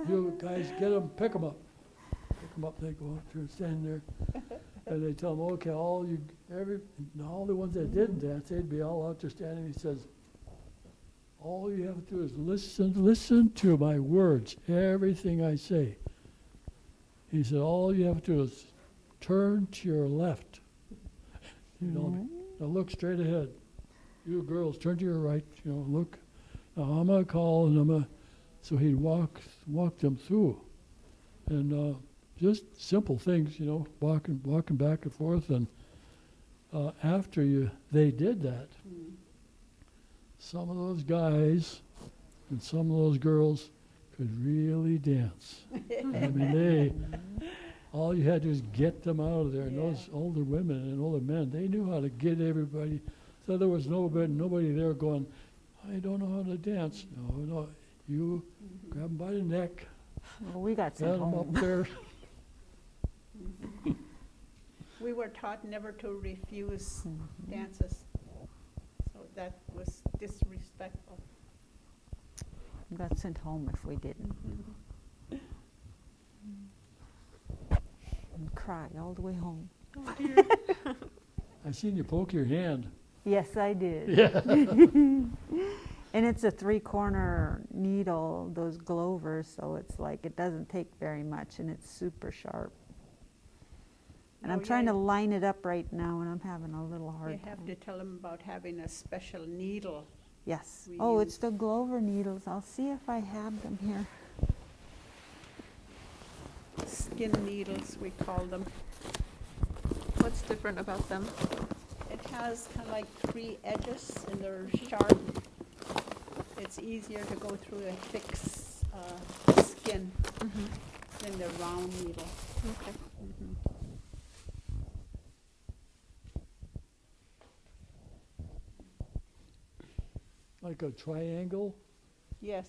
You guys get them, pick them up. Pick them up, they go up there and stand there. And they tell them, okay, all the ones that didn't dance, they'd be all out there standing. He says, all you have to do is listen to my words, everything I say. He said, all you have to do is turn to your left. Now look straight ahead. You girls, turn to your right, look. Now I'm going to call, and so he'd walk them through. And just simple things, walking back and forth. And after they did that, some of those guys and some of those girls could really dance. I mean, all you had to do is get them out of there. And those older women and older men, they knew how to get everybody. So there was nobody there going, I don't know how to dance. No, you grab them by the neck, Well, we got get sent them up home. there. We were taught never to refuse dances, so that was disrespectful. We got sent home if we didn't. And cry all the way home. Oh, dear. I seen you poke your hand. Yes, I did. Yeah. And it's a 3-corner needle, those Glovers, so it's like it doesn't take very much, and it's super sharp. And Oh, I'm trying yeah. to line it up right now, and I'm having a little hard You time. have to tell them about having a special needle. Yes. we Oh, it's use. the Glover needles. I'll see if I have them here. Skin needles, we call them. What's different about them? It has kind of like 3 edges, and they're sharp. It's easier to go through a thick skin than the round needle. Okay. Like a triangle. Yes.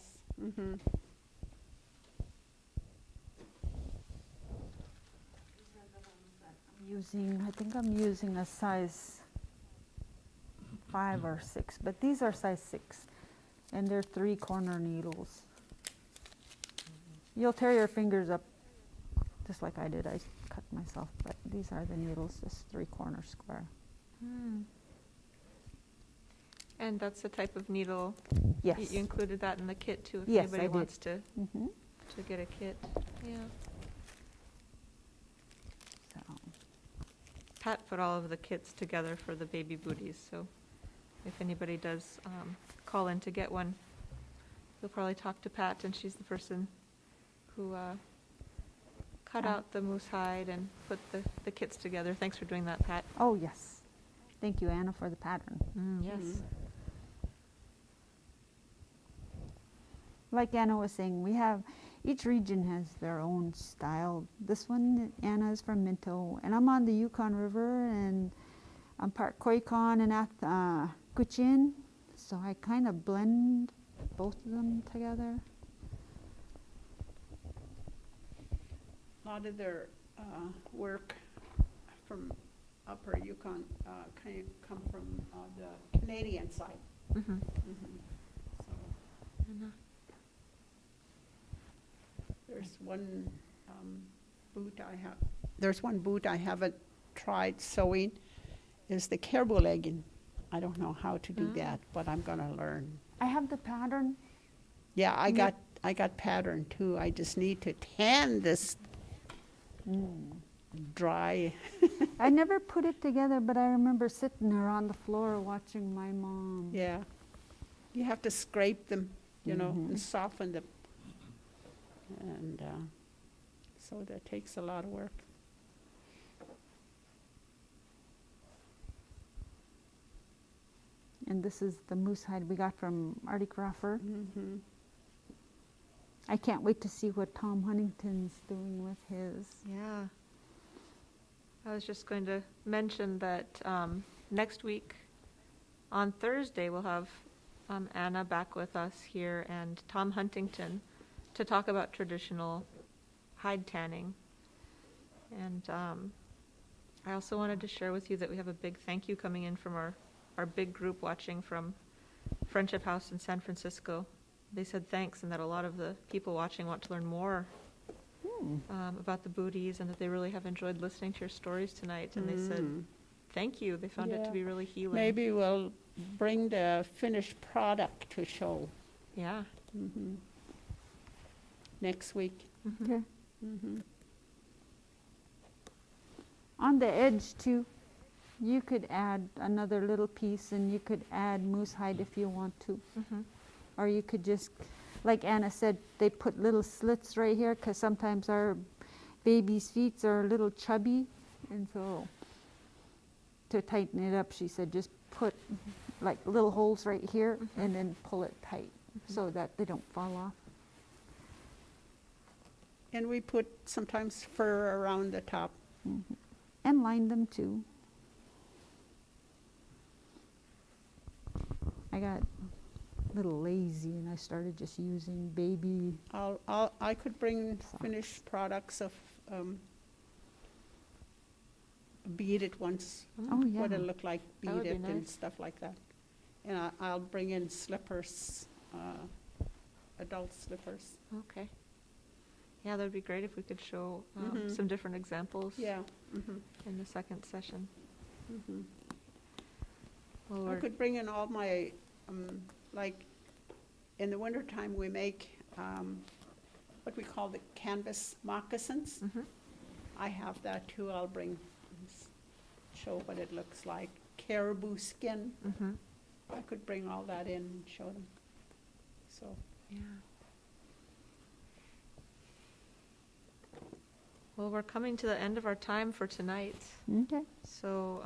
I think I'm using a size 5 or 6, but these are size 6, and they're 3-corner needles. You'll tear your fingers up just like I did. I cut myself, but these are the needles, just 3-corner square. And that's the type of needle, Yes. you included that in the kit too, if Yes, anybody I did. wants to Mhm. get a kit. Yeah. So, Pat put all of the kits together for the baby booties, so if anybody does call in to get one, you'll probably talk to Pat, and she's the person who cut out the moose hide and put the kits together. Thanks for doing that, Pat. oh, yes. Thank you, Anna, for the pattern. Yes. Like Anna was saying, each region has their own style. This one, Anna, is from Minto, and I'm on the Yukon River, and I'm part Koyukon and Gwich'in, so I kind of blend both of them together. A lot of their work from Upper Yukon kind of come from the Canadian side. Mm-hmm. So there's one boot I have. There's one boot I haven't tried sewing. Is the caribou legging. I don't know how to do that, but I'm gonna learn. I have the pattern. Yeah, I got pattern too. I just need to tan this dry. I never put it together, but I remember sitting there on the floor watching my mom. Yeah, you have to scrape them, and soften them, and so that takes a lot of work. And this is the moose hide we got from Artie Crawford. Mm-hmm. I can't wait to see what Tom Huntington's doing with his. Yeah. I was just going to mention that next week, on Thursday, we'll have Anna back with us here and Tom Huntington to talk about traditional hide tanning. And I also wanted to share with you that we have a big thank you coming in from our big group watching from Friendship House in San Francisco. They said thanks, and that a lot of the people watching want to learn more about the Booties, and that they really have enjoyed listening to your stories tonight. And they said thank you. They found it to Yeah. be really healing. Maybe we'll bring the finished product to show Yeah. next week. Okay. Mm-hmm. On the edge too, you could add another little piece, and you could add moose hide if you want to. Or you could just, like Anna said, they put little slits right here because sometimes our baby's feet are a little chubby. And so to tighten it up, she said, just put like little holes right here and then pull it tight so that they don't fall off. And we put sometimes fur around the top. And line them too. I got a little lazy and I started just using baby. I could bring finished products of beaded ones. Oh, yeah. What it look like That would be beaded and nice. stuff like that. And I'll bring in slippers, adult slippers. Okay. Yeah, that would be great if we could show Mhm. some different examples Yeah. in the second session. Well, I we're, could bring in all my, like, in the wintertime, we make what we call the canvas moccasins. Mhm. I have that too. I'll bring, show what it looks like. Caribou skin. Mhm. I could bring all that in and show them. So, Yeah. Well, we're coming to the end of our time for tonight. Okay. So,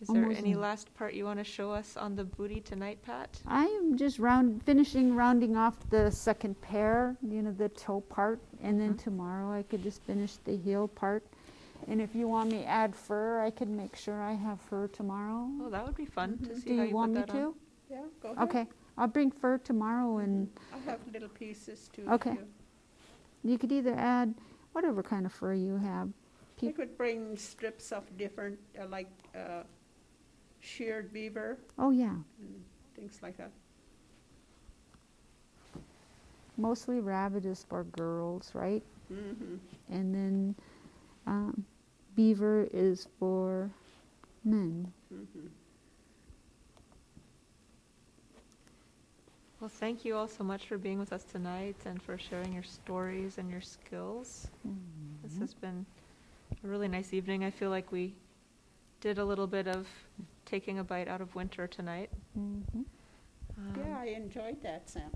is there Almost any done. last part you want to show us on the booty tonight, Pat? I am just rounding off the second pair, the toe part, and then tomorrow I could just finish the heel part. And if you want me to add fur, I can make sure I have fur tomorrow. Oh, that would be fun to see Do how you you want me put that on. to? yeah, go ahead. Okay, I'll bring fur tomorrow, and I have little pieces too. Okay. if you could either add whatever kind of fur you have. I could bring strips of different, like sheared beaver Oh yeah, and things like that. mostly rabbit is for girls, right? Mm-hmm. And then beaver is for men. Mm-hmm. Well, thank you all so much for being with us tonight and for sharing your stories and your skills. This has been a really nice evening. I feel like we did a little bit of taking a bite out of winter tonight. Mm-hmm. Yeah, I enjoyed that, Sam.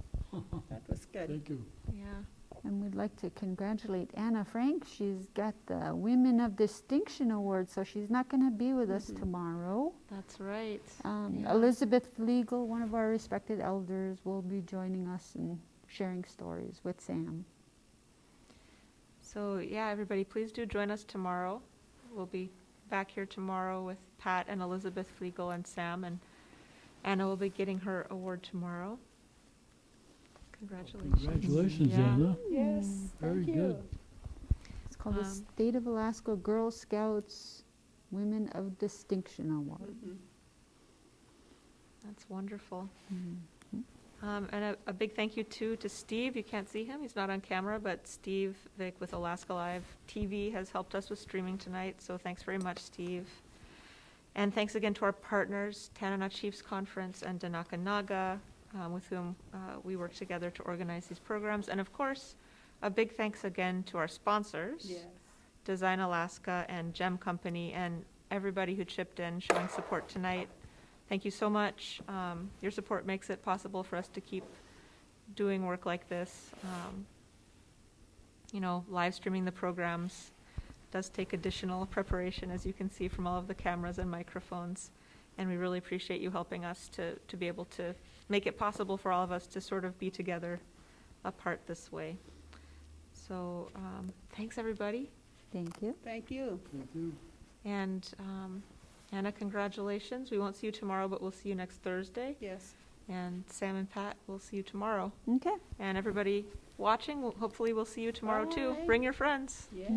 That was good. Thank you. Yeah. And we'd like to congratulate Anna Frank. She's got the Women of Distinction Award, so she's not going to be with us tomorrow. That's right. Yeah. Elizabeth Flegel, one of our respected elders, will be joining us and sharing stories with Sam. So, yeah, everybody, please do join us tomorrow. We'll be back here tomorrow with Pat and Elizabeth Flegel and Sam, and Anna will be getting her award tomorrow. Congratulations. Congratulations, Yeah. Anna. Yes, Very thank good. you. It's called the Um, State of Alaska Girl Scouts Women of Distinction Award. Mhm. That's wonderful. Mhm. And a big thank you, too, to Steve. You can't see him. He's not on camera, but Steve Vick with Alaska Live TV has helped us with streaming tonight, so thanks very much, Steve. And thanks again to our partners, Tanana Chiefs Conference and Denakkanaaga, with whom we work together to organize these programs. And of course, a big thanks again to our sponsors, Yes. Design Alaska and Gem Company, and everybody who chipped in showing support tonight. Thank you so much. Your support makes it possible for us to keep doing work like this. Live streaming the programs does take additional preparation, as you can see from all of the cameras and microphones. And we really appreciate you helping us to be able to make it possible for all of us to sort of be together apart this way. So thanks, everybody. Thank you. Thank you. Thank you. And Anna, congratulations. We won't see you tomorrow, but we'll see you next Thursday. Yes. And Sam and Pat, we'll see you tomorrow. Okay. And everybody watching, hopefully we'll see you tomorrow too. Bye. Bring your friends. Yes.